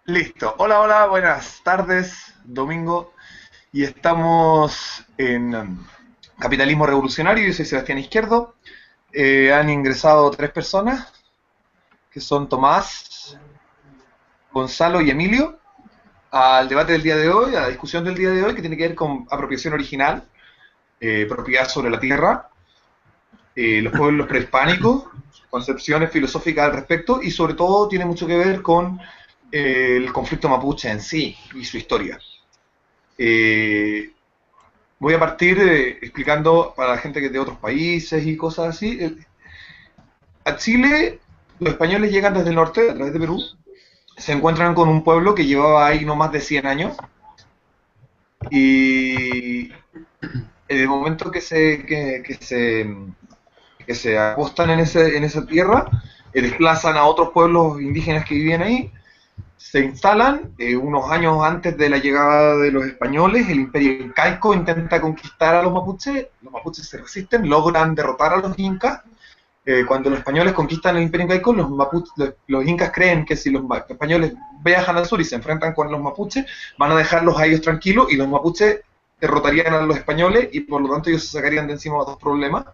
Listo. Hola, hola, buenas tardes, domingo. Y estamos en Capitalismo Revolucionario. Yo soy Sebastián Izquierdo. Han ingresado tres personas, que son Tomás, Gonzalo y Emilio, al debate del día de hoy, a la discusión del día de hoy, que tiene que ver con apropiación original, propiedad sobre la tierra, los pueblos prehispánicos, concepciones filosóficas al respecto, y sobre todo tiene mucho que ver con el conflicto mapuche en sí y su historia. Eh, Voy a partir explicando para la gente que es de otros países y cosas así. A Chile, los españoles llegan desde el norte, a través de Perú, se encuentran con un pueblo que llevaba ahí no más de 100 años, y en el momento que se apostan en esa tierra, desplazan a otros pueblos indígenas que vivían ahí, se instalan. Unos años antes de la llegada de los españoles, el imperio incaico intenta conquistar a los mapuches se resisten, logran derrotar a los incas. Cuando los españoles conquistan el imperio incaico, los incas creen que si los españoles viajan al sur y se enfrentan con los mapuches, van a dejarlos a ellos tranquilos y los mapuches derrotarían a los españoles y por lo tanto ellos se sacarían de encima dos problemas.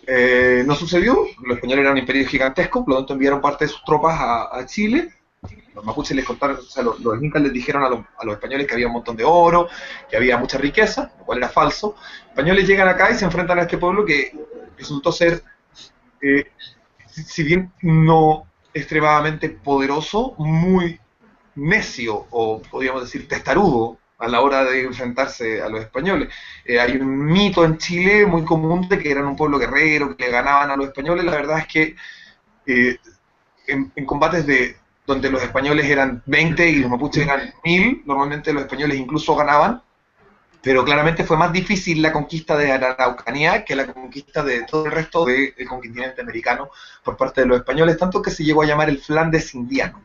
No sucedió. Los españoles eran un imperio gigantesco, por lo tanto enviaron parte de sus tropas a Chile. Los mapuches les contaron, o sea, los incas les dijeron a los españoles que había un montón de oro, que había mucha riqueza, lo cual era falso. Los españoles llegan acá y se enfrentan a este pueblo que resultó ser, eh, si bien no extremadamente poderoso, muy necio, o podríamos decir testarudo, a la hora de enfrentarse a los españoles. Hay un mito en Chile muy común de que eran un pueblo guerrero, que le ganaban a los españoles. La verdad es que eh, en combates donde los españoles eran 20 y los mapuches eran 1000, normalmente los españoles incluso ganaban, pero claramente fue más difícil la conquista de Araucanía que la conquista de todo el resto del continente americano por parte de los españoles, tanto que se llegó a llamar el Flandes indiano.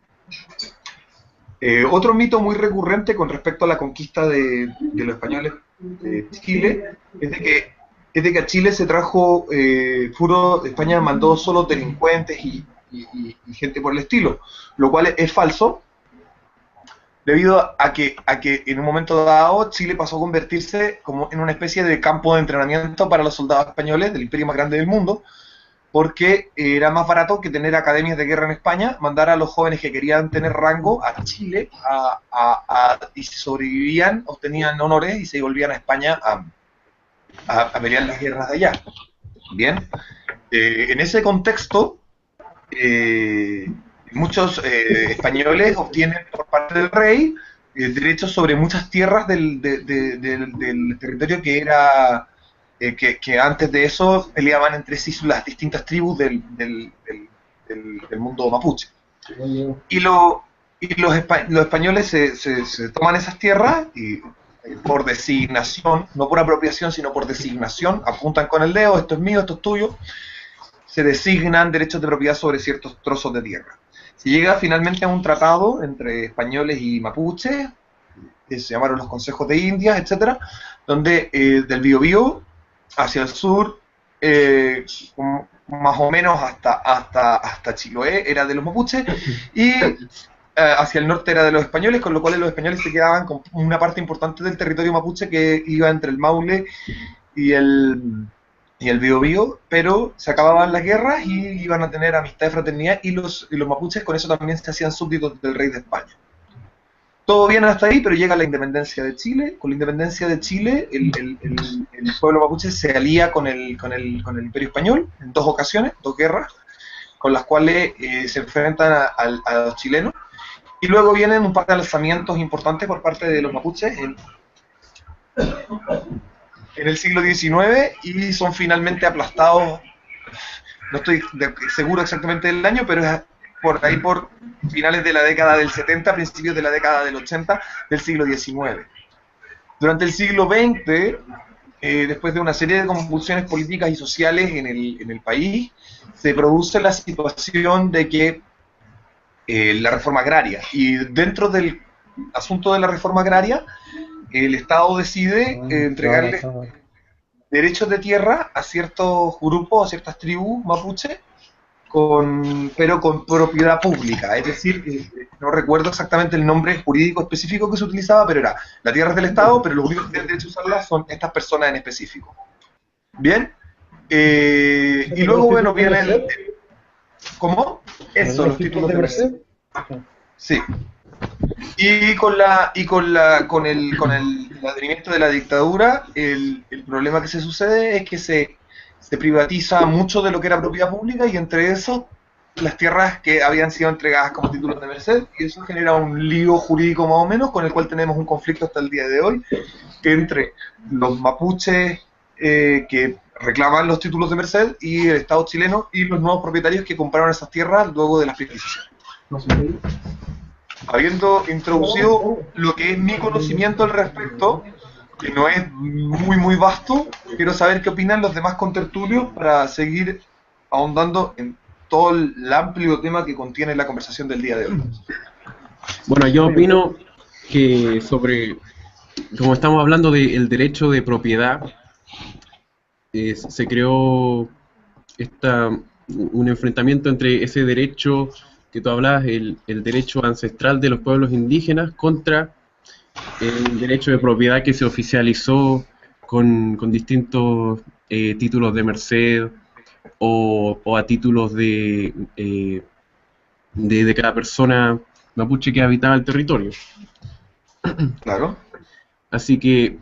Otro mito muy recurrente con respecto a la conquista de los españoles de Chile es de que a Chile se trajo España mandó solo delincuentes y gente por el estilo, lo cual es falso, debido a que en un momento dado Chile pasó a convertirse como en una especie de campo de entrenamiento para los soldados españoles del imperio más grande del mundo, porque era más barato que tener academias de guerra en España, mandar a los jóvenes que querían tener rango a Chile, y si sobrevivían, obtenían honores y se volvían a España a pelear las guerras de allá. Bien, en ese contexto, eh, muchos españoles obtienen por parte del rey derechos sobre muchas tierras del territorio que antes de eso peleaban entre sí las distintas tribus del mundo mapuche. Y, lo, y los españoles se toman esas tierras y por designación, no por apropiación, sino por designación, apuntan con el dedo: esto es mío, esto es tuyo. Se designan derechos de propiedad sobre ciertos trozos de tierra. Se llega finalmente a un tratado entre españoles y mapuches, que se llamaron los Consejos de Indias, etcétera, donde del Biobío hacia el sur, más o menos hasta Chiloé, era de los mapuches, y hacia el norte era de los españoles, con lo cual los españoles se quedaban con una parte importante del territorio mapuche que iba entre el Maule y el Biobío, pero se acababan las guerras y iban a tener amistad y fraternidad, y los mapuches con eso también se hacían súbditos del rey de España. Todo bien hasta ahí, pero llega la independencia de Chile. Con la independencia de Chile, el pueblo mapuche se alía con el Imperio Español en dos ocasiones, dos guerras, con las cuales se enfrentan a los chilenos. Y luego vienen un par de alzamientos importantes por parte de los mapuches en el siglo XIX, y son finalmente aplastados. No estoy seguro exactamente del año, pero es por ahí, por finales de la década del 70, principios de la década del 80 del siglo XIX. Durante el siglo XX, después de una serie de convulsiones políticas y sociales en el país, se produce la situación de que la reforma agraria, y dentro del asunto de la reforma agraria, el Estado decide entregarle derechos de tierra a ciertos grupos, a ciertas tribus mapuche, pero con propiedad pública. Es decir, no recuerdo exactamente el nombre jurídico específico que se utilizaba, pero era, la tierra es del Estado, pero los únicos que tienen derecho a usarla son estas personas en específico. Bien, y luego, bueno, viene el... ¿Cómo? Eso, los títulos de merced. Sí. Y con el advenimiento de la dictadura, el problema que se sucede es que se privatiza mucho de lo que era propiedad pública y entre eso las tierras que habían sido entregadas como títulos de merced, y eso genera un lío jurídico más o menos con el cual tenemos un conflicto hasta el día de hoy entre los mapuches que reclaman los títulos de merced y el Estado chileno y los nuevos propietarios que compraron esas tierras luego de las privatizaciones. Habiendo introducido lo que es mi conocimiento al respecto, que no es muy vasto, quiero saber qué opinan los demás contertulios para seguir ahondando en todo el amplio tema que contiene la conversación del día de hoy. Bueno, yo opino que como estamos hablando del derecho de propiedad, se creó un enfrentamiento entre ese derecho que tú hablabas, el derecho ancestral de los pueblos indígenas contra el derecho de propiedad que se oficializó con distintos títulos de merced o a títulos de cada persona mapuche que habitaba el territorio. Claro. Así que,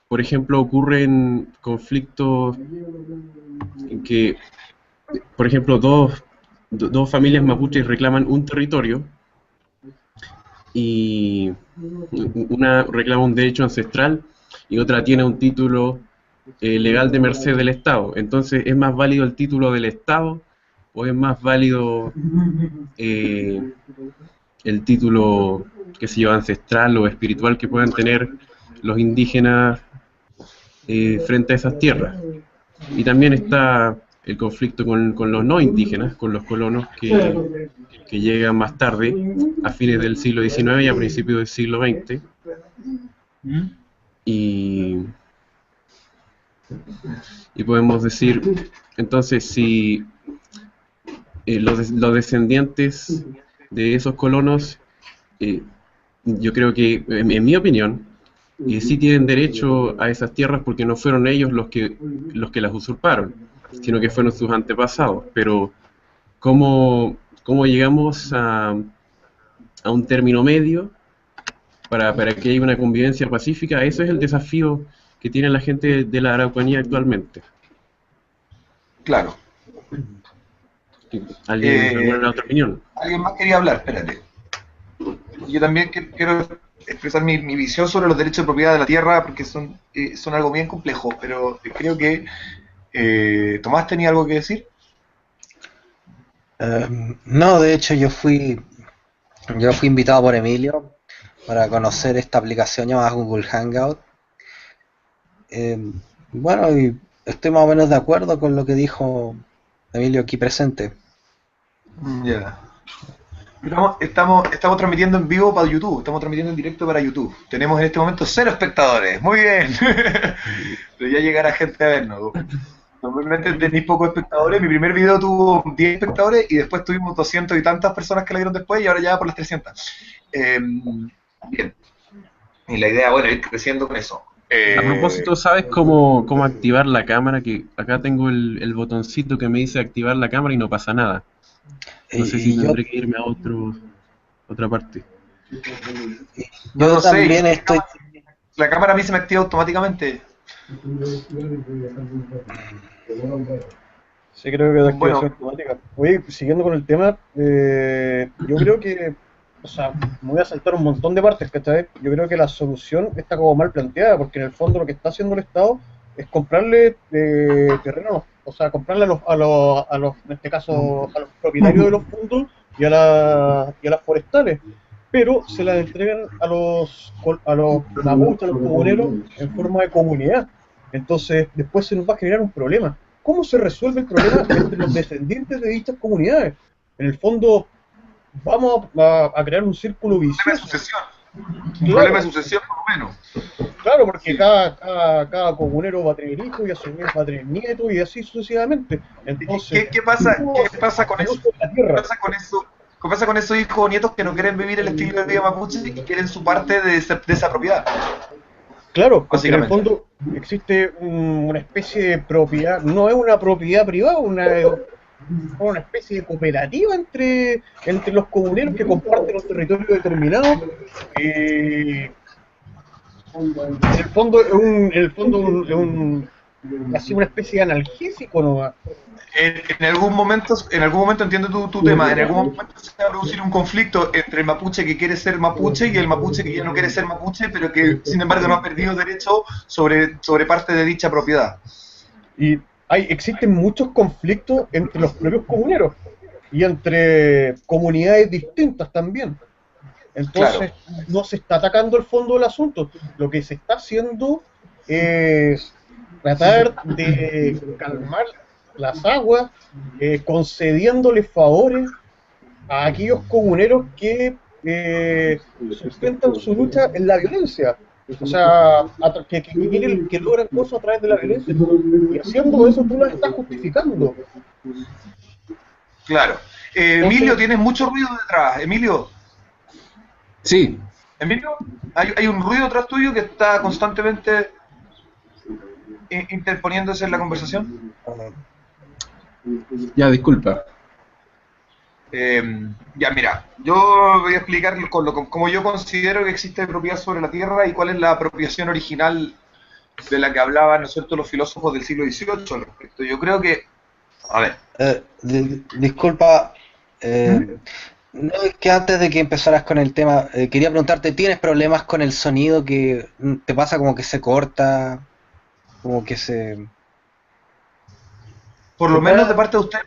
por ejemplo, ocurren conflictos en que, por ejemplo, dos familias mapuches reclaman un territorio y una reclama un derecho ancestral y otra tiene un título legal de merced del Estado. Entonces, ¿es más válido el título del Estado o es más válido el título, qué sé yo, ancestral o espiritual que puedan tener los indígenas frente a esas tierras? Y también está el conflicto con los no indígenas, con los colonos que llegan más tarde, a fines del siglo XIX y a principios del siglo XX. Y podemos decir, entonces, si los descendientes de esos colonos, yo creo que, en mi opinión, sí tienen derecho a esas tierras porque no fueron ellos los que las usurparon, sino que fueron sus antepasados. Pero ¿cómo llegamos a un término medio para que haya una convivencia pacífica? Ese es el desafío que tiene la gente de la Araucanía actualmente. Claro. ¿Alguien tiene alguna otra opinión? Alguien más quería hablar, espérate. Yo también quiero expresar mi visión sobre los derechos de propiedad de la tierra, porque son algo bien complejo, pero creo que Tomás tenía algo que decir. No, de hecho yo fui invitado por Emilio para conocer esta aplicación llamada Google Hangout. Bueno, y estoy más o menos de acuerdo con lo que dijo Emilio aquí presente. Ya. Estamos transmitiendo en vivo para YouTube, estamos transmitiendo en directo para YouTube. Tenemos en este momento 0 espectadores, muy bien. Pero ya llegará gente a vernos. Normalmente tenéis pocos espectadores, mi primer video tuvo 10 espectadores y después tuvimos 200 y tantas personas que la vieron después y ahora ya por las 300. Bien. Y la idea, bueno, es ir creciendo con eso. A propósito, ¿sabes cómo activar la cámara? Que acá tengo el botoncito que me dice activar la cámara y no pasa nada. No sé si tendré que irme a otra parte. Yo también estoy... La cámara a mí se me activa automáticamente. Sí, creo que es activación automática. Oye, siguiendo con el tema, yo creo que, o sea, me voy a saltar un montón de partes, ¿cachai? Yo creo que la solución está como mal planteada, porque en el fondo lo que está haciendo el Estado es comprarle terrenos, o sea, comprarle a los, en este caso, a los propietarios de los fondos y a las forestales, pero se las entregan a los mapuches, a los comuneros, en forma de comunidad. Entonces, después se nos va a generar un problema. ¿Cómo se resuelve el problema entre los descendientes de dichas comunidades? En el fondo, vamos a crear un círculo vicioso. Un problema de sucesión, por lo menos. Claro, porque cada comunero va a tener hijos y a su vez va a tener nietos y así sucesivamente. Entonces, ¿Qué pasa con eso? ¿Qué pasa con eso? ¿Qué pasa con esos hijos o nietos que no quieren vivir el estilo de vida mapuche y quieren su parte de esa propiedad? Claro, porque en el Básicamente. fondo existe una especie de propiedad, no es una propiedad privada, una especie de cooperativa entre los comuneros que comparten un territorio determinado. En el fondo así una especie de analgésico, ¿no? En algún momento entiendo tu tema, en algún momento se va a producir un conflicto entre el mapuche que quiere ser mapuche y el mapuche que ya no quiere ser mapuche, pero que sin embargo no ha perdido derecho sobre parte de dicha propiedad. Y existen muchos conflictos entre los propios comuneros y entre comunidades distintas también. Claro, Entonces, no se está atacando el fondo del asunto. Lo que se está haciendo es tratar de calmar las aguas, concediéndole favores a aquellos comuneros que sustentan su lucha en la violencia. O sea, que logran cosas a través de la violencia. Y haciendo eso tú las estás justificando. claro. Emilio, Entonces, tienes mucho ruido detrás. Sí, Emilio, hay un ruido detrás tuyo que está constantemente interponiéndose en la conversación. ya, disculpa. Ya, mira, yo voy a explicar cómo yo considero que existe propiedad sobre la tierra y cuál es la apropiación original de la que hablaban, ¿no es cierto?, los filósofos del siglo XVIII al respecto. Yo creo que, a ver, Disculpa, ¿Mm? no es que antes de que empezaras con el tema, quería preguntarte, ¿tienes problemas con el sonido que te pasa como que se corta, como que Por se lo menos de para? parte de usted,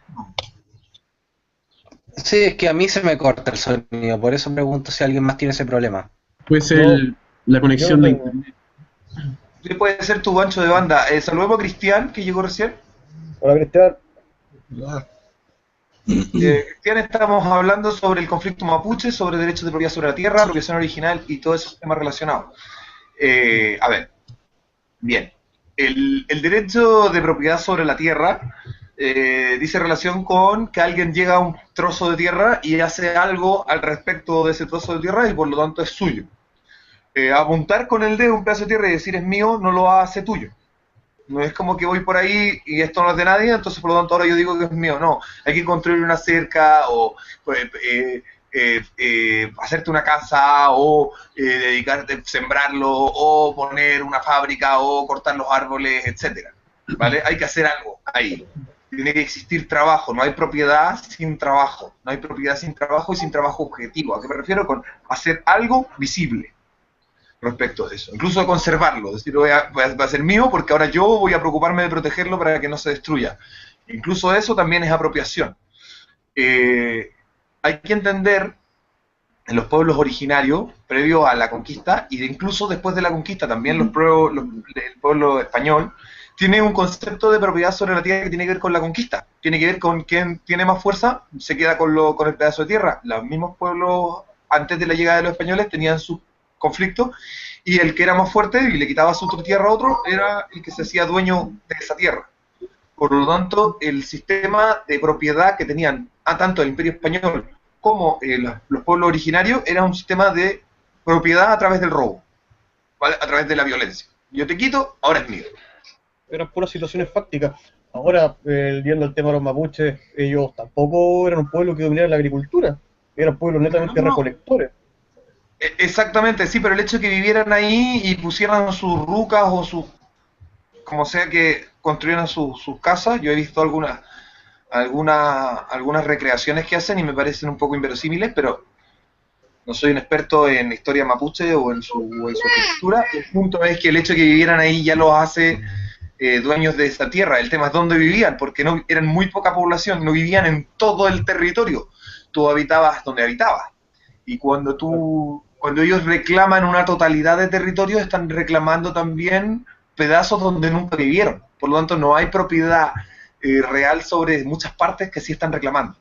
Sí, es que a mí se me corta el sonido, por eso pregunto si alguien más tiene ese problema. Puede ser yo, la yo no conexión de tengo. internet. sí puede ser tu ancho de banda. Saludemos a Cristian, que llegó recién. Hola, Cristian. Cristian, estamos hablando sobre el conflicto mapuche, sobre derechos de propiedad sobre la tierra, apropiación original y todos esos temas relacionados. A ver, bien. El derecho de propiedad sobre la tierra dice relación con que alguien llega a un trozo de tierra y hace algo al respecto de ese trozo de tierra y por lo tanto es suyo. Apuntar con el dedo un pedazo de tierra y decir es mío no lo hace tuyo. No es como que voy por ahí y esto no es de nadie, entonces por lo tanto ahora yo digo que es mío. No, hay que construir una cerca o hacerte una casa o dedicarte a sembrarlo o poner una fábrica o cortar los árboles, etcétera. ¿Vale? Hay que hacer algo ahí. Tiene que existir trabajo, no hay propiedad sin trabajo, no hay propiedad sin trabajo y sin trabajo objetivo. ¿A qué me refiero? Con hacer algo visible respecto de eso, incluso de conservarlo, es decir, va a ser mío porque ahora yo voy a preocuparme de protegerlo para que no se destruya. Incluso eso también es apropiación. Eh, Hay que entender en los pueblos originarios, previo a la conquista, y incluso después de la conquista, también el pueblo español, tiene un concepto de propiedad sobre la tierra que tiene que ver con la conquista, tiene que ver con quién tiene más fuerza, se queda con el pedazo de tierra. Los mismos pueblos, antes de la llegada de los españoles, tenían sus conflictos, y el que era más fuerte y le quitaba su tierra a otro, era el que se hacía dueño de esa tierra. Por lo tanto, el sistema de propiedad que tenían tanto el Imperio Español como los pueblos originarios era un sistema de propiedad a través del robo, ¿vale? A través de la violencia. Yo te quito, ahora es mío. Eran puras situaciones fácticas. Ahora, yendo al tema de los mapuches, ellos tampoco eran un pueblo que dominara la agricultura, eran pueblos No, netamente no. recolectores. Exactamente, sí, pero el hecho de que vivieran ahí y pusieran sus rucas o sus, como sea que construyeran sus casas, yo he visto algunas recreaciones que hacen y me parecen un poco inverosímiles, pero no soy un experto en historia mapuche o en su arquitectura. El punto es que el hecho de que vivieran ahí ya los hace dueños de esa tierra. El tema es dónde vivían, porque no eran muy poca población, no vivían en todo el territorio. Tú habitabas donde habitabas. Y cuando ellos reclaman una totalidad de territorio, están reclamando también pedazos donde nunca vivieron. Por lo tanto, no hay propiedad real sobre muchas partes que sí están reclamando.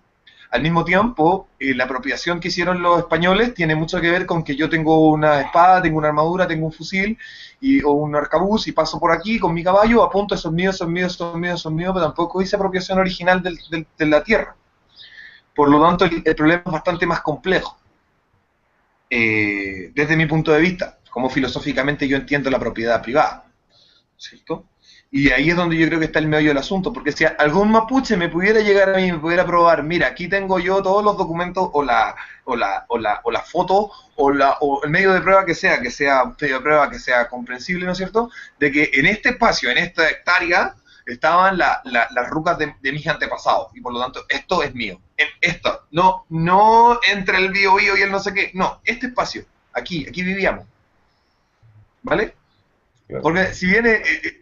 Al mismo tiempo, la apropiación que hicieron los españoles tiene mucho que ver con que yo tengo una espada, tengo una armadura, tengo un fusil o un arcabuz y paso por aquí con mi caballo, apunto, esos míos, son míos, son míos, son míos, pero tampoco hice apropiación original de la tierra. Por lo tanto, el problema es bastante más complejo. Desde mi punto de vista, como filosóficamente yo entiendo la propiedad privada, ¿cierto? Y ahí es donde yo creo que está el meollo del asunto, porque si algún mapuche me pudiera llegar a mí y me pudiera probar, mira, aquí tengo yo todos los documentos o la foto o el medio de prueba que sea medio de prueba que sea comprensible, ¿no es cierto? De que en este espacio, en esta hectárea, estaban las rucas de mis antepasados, y por lo tanto, esto es mío. En esto, no entre el Biobío y el no sé qué, no, este espacio, aquí vivíamos, ¿vale? Porque si bien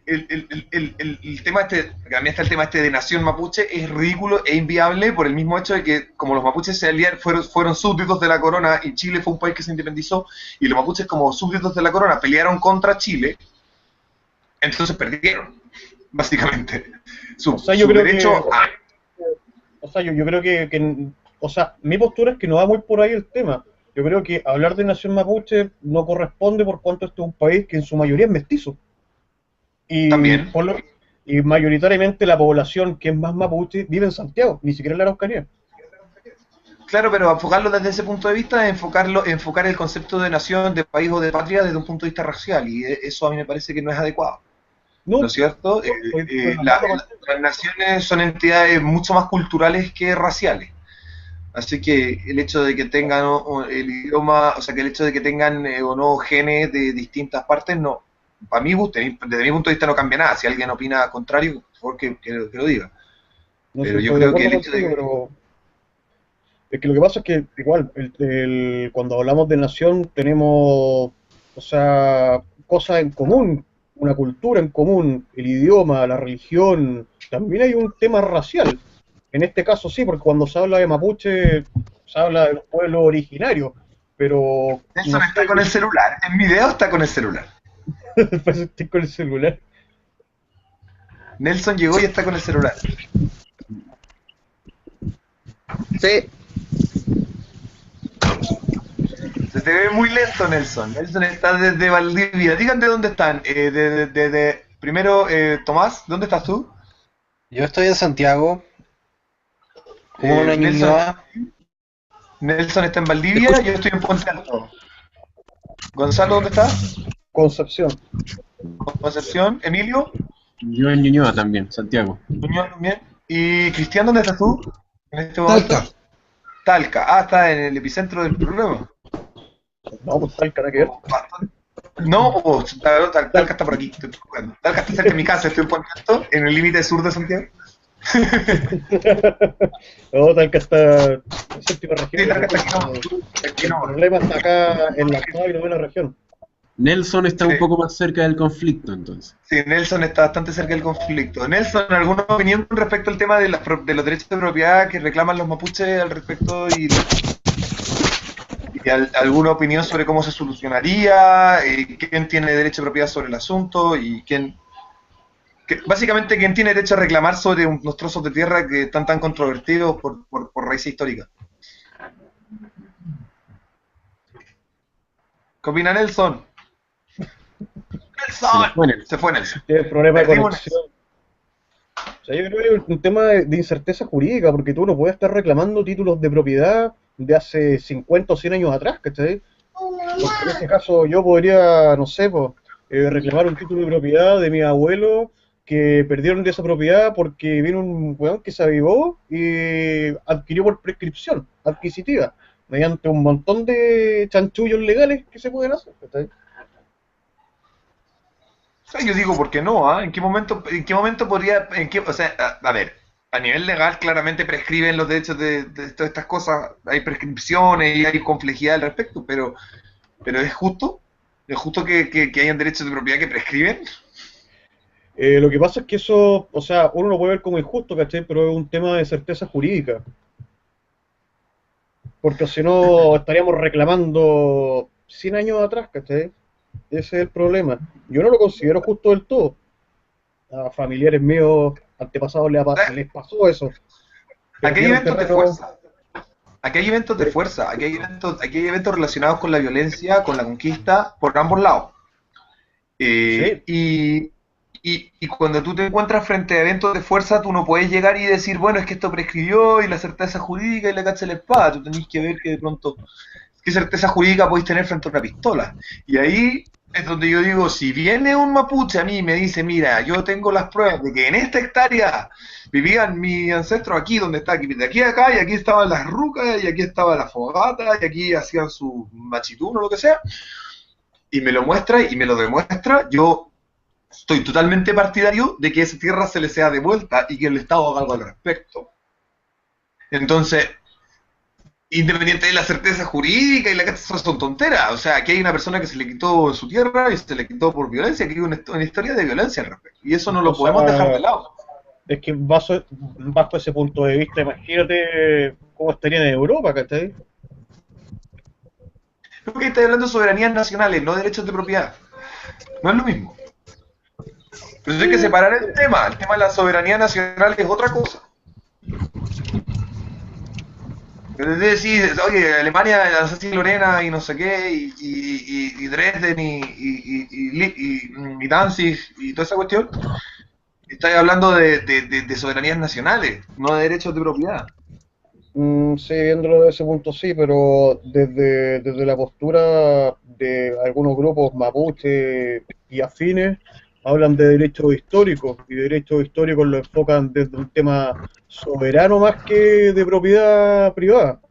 el tema este, también está el tema este de nación mapuche, es ridículo e inviable por el mismo hecho de que como los mapuches se aliaron, fueron súbditos de la corona y Chile fue un país que se independizó y los mapuches como súbditos de la corona pelearon contra Chile, entonces perdieron, básicamente. O sea, yo creo derecho a... O sea, yo creo o sea, mi postura es que no va muy por ahí el tema. Yo creo que hablar de nación mapuche no corresponde por cuanto este es un país que en su mayoría es mestizo. Y, También. Y mayoritariamente la población que es más mapuche vive en Santiago, ni siquiera en la Araucanía. Claro, pero enfocarlo desde ese punto de vista es enfocar el concepto de nación, de país o de patria desde un punto de vista racial, y eso a mí me parece que no es adecuado. No, ¿No es cierto? Las naciones son entidades mucho más culturales que raciales. Así que el hecho de que tengan el idioma, o sea, que el hecho de que tengan o no genes de distintas partes, no, para mí, desde mi punto de vista no cambia nada. Si alguien opina contrario, por favor que lo diga. no Pero sé, yo estoy de creo que acuerdo el hecho de contigo, que... pero es que lo que pasa es que igual, cuando hablamos de nación tenemos, o sea, cosas en común, una cultura en común, el idioma, la religión, también hay un tema racial. En este caso sí, porque cuando se habla de mapuche, se habla de los pueblos originarios, pero no Nelson está sé, con el celular. En mi video está con el celular. pues estoy con el celular. Nelson llegó y está con el celular. Sí, Se te ve muy lento, Nelson. Nelson está desde Valdivia. Díganme dónde están. Primero, Tomás, ¿dónde estás tú? Yo estoy en Santiago, como un año Nelson, más. Nelson está en Valdivia, yo estoy en Puente Alto. Gonzalo, ¿dónde estás? Concepción. Concepción. Emilio, Yo en Ñuñoa también, Santiago. Ñuñoa también. ¿Y Cristian, dónde estás tú? En este momento. Talca. Talca. Ah, está en el epicentro del problema. No, pues tal cara que ver. No, Talca está por aquí. Estoy buscando. Talca está cerca de mi casa, estoy en Puente Alto, en el límite sur de Santiago. No, Talca está en séptima región. Sí, Talca está aquí, no. El problema está acá en la octava y novena región. Nelson está Sí. un poco más cerca del conflicto, entonces. Sí, Nelson está bastante cerca del conflicto. Nelson, ¿alguna opinión con respecto al tema de los derechos de propiedad que reclaman los mapuches al respecto alguna opinión sobre cómo se solucionaría, quién tiene derecho de propiedad sobre el asunto y básicamente quién tiene derecho a reclamar sobre unos trozos de tierra que están tan controvertidos por raíces históricas? ¿Qué opina Nelson? ¡Nelson! Se fue Nelson. Tiene problema de Perdimos conexión. O sea, yo creo que es un tema de incerteza jurídica, porque tú no puedes estar reclamando títulos de propiedad de hace 50 o 100 años atrás, ¿cachai? Porque en ese caso yo podría, no sé, pues, reclamar un título de propiedad de mi abuelo que perdieron de esa propiedad porque vino un weón que se avivó y adquirió por prescripción adquisitiva, mediante un montón de chanchullos legales que se pueden hacer, ¿cachai? O sea, yo digo, ¿por qué no? ¿Ah? ¿En qué momento podría, o sea, a ver, a nivel legal claramente prescriben los derechos de todas estas cosas, hay prescripciones y hay complejidad al respecto, pero ¿es justo? ¿Es justo que hayan derechos de propiedad que prescriben? Lo que pasa es que eso, o sea, uno lo puede ver como injusto, ¿cachai? Pero es un tema de certeza jurídica. Porque si no, estaríamos reclamando 100 años atrás, ¿cachai? Ese es el problema. Yo no lo considero justo del todo. A familiares míos, antepasados, les pasó eso. Aquí hay Perdieron eventos de terreno. fuerza. Aquí hay eventos de fuerza. Aquí hay eventos relacionados con la violencia, con la conquista, por ambos lados. Sí. Y y cuando tú te encuentras frente a eventos de fuerza, tú no puedes llegar y decir, bueno, es que esto prescribió y la certeza jurídica y la cacha de la espada. Tú tenés que ver que de pronto, qué certeza jurídica podéis tener frente a una pistola. Y ahí es donde yo digo, si viene un mapuche a mí y me dice, mira, yo tengo las pruebas de que en esta hectárea vivían mis ancestros aquí, donde está, aquí, de aquí a acá, y aquí estaban las rucas, y aquí estaba la fogata, y aquí hacían su machitún o lo que sea, y me lo muestra y me lo demuestra, yo estoy totalmente partidario de que esa tierra se le sea devuelta y que el Estado haga algo al respecto. Entonces, independiente de la certeza jurídica y la que son tonteras, o sea, aquí hay una persona que se le quitó su tierra y se le quitó por violencia, aquí hay una historia de violencia al respecto, y eso no lo O podemos dejar de sea, lado. es que bajo ese punto de vista, imagínate cómo estarían en Europa, ¿cachai? Creo que estoy hablando de soberanías nacionales, no derechos de propiedad. No es lo mismo. Entonces hay que separar el tema de la soberanía nacional es otra cosa. Es decir, oye, Alemania, Alsacia y Lorena y no sé qué, y Dresden y Danzig y toda esa cuestión, estáis hablando de soberanías nacionales, no de derechos de propiedad. Sí, viéndolo desde ese punto sí, pero desde la postura de algunos grupos mapuche y afines, hablan de derechos históricos, y derechos históricos lo enfocan desde un tema soberano más que de propiedad privada.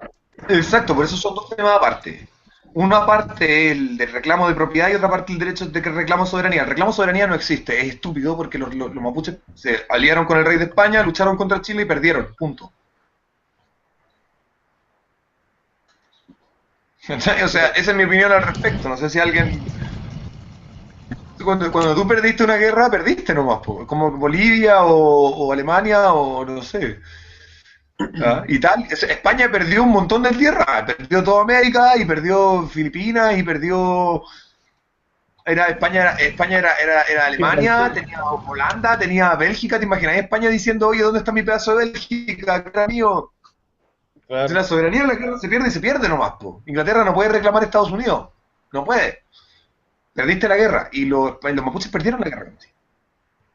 Exacto, por eso son dos temas aparte. Una parte es el del reclamo de propiedad y otra parte el derecho de que reclamo de soberanía. El reclamo de soberanía no existe, es estúpido porque los mapuches se aliaron con el rey de España, lucharon contra Chile y perdieron, punto. O sea, esa es mi opinión al respecto. No sé si alguien... Cuando tú perdiste una guerra, perdiste nomás, po. Como Bolivia o Alemania o no sé. ¿Ah? Italia, España perdió un montón de tierra, perdió toda América y perdió Filipinas y perdió... España era Alemania, tenía Holanda, tenía Bélgica, ¿te imaginas? España diciendo, oye, ¿dónde está mi pedazo de Bélgica? Que era mío. Claro. La soberanía en la guerra se pierde y se pierde nomás, po. Inglaterra no puede reclamar a Estados Unidos, no puede. Perdiste la guerra y los mapuches perdieron la guerra.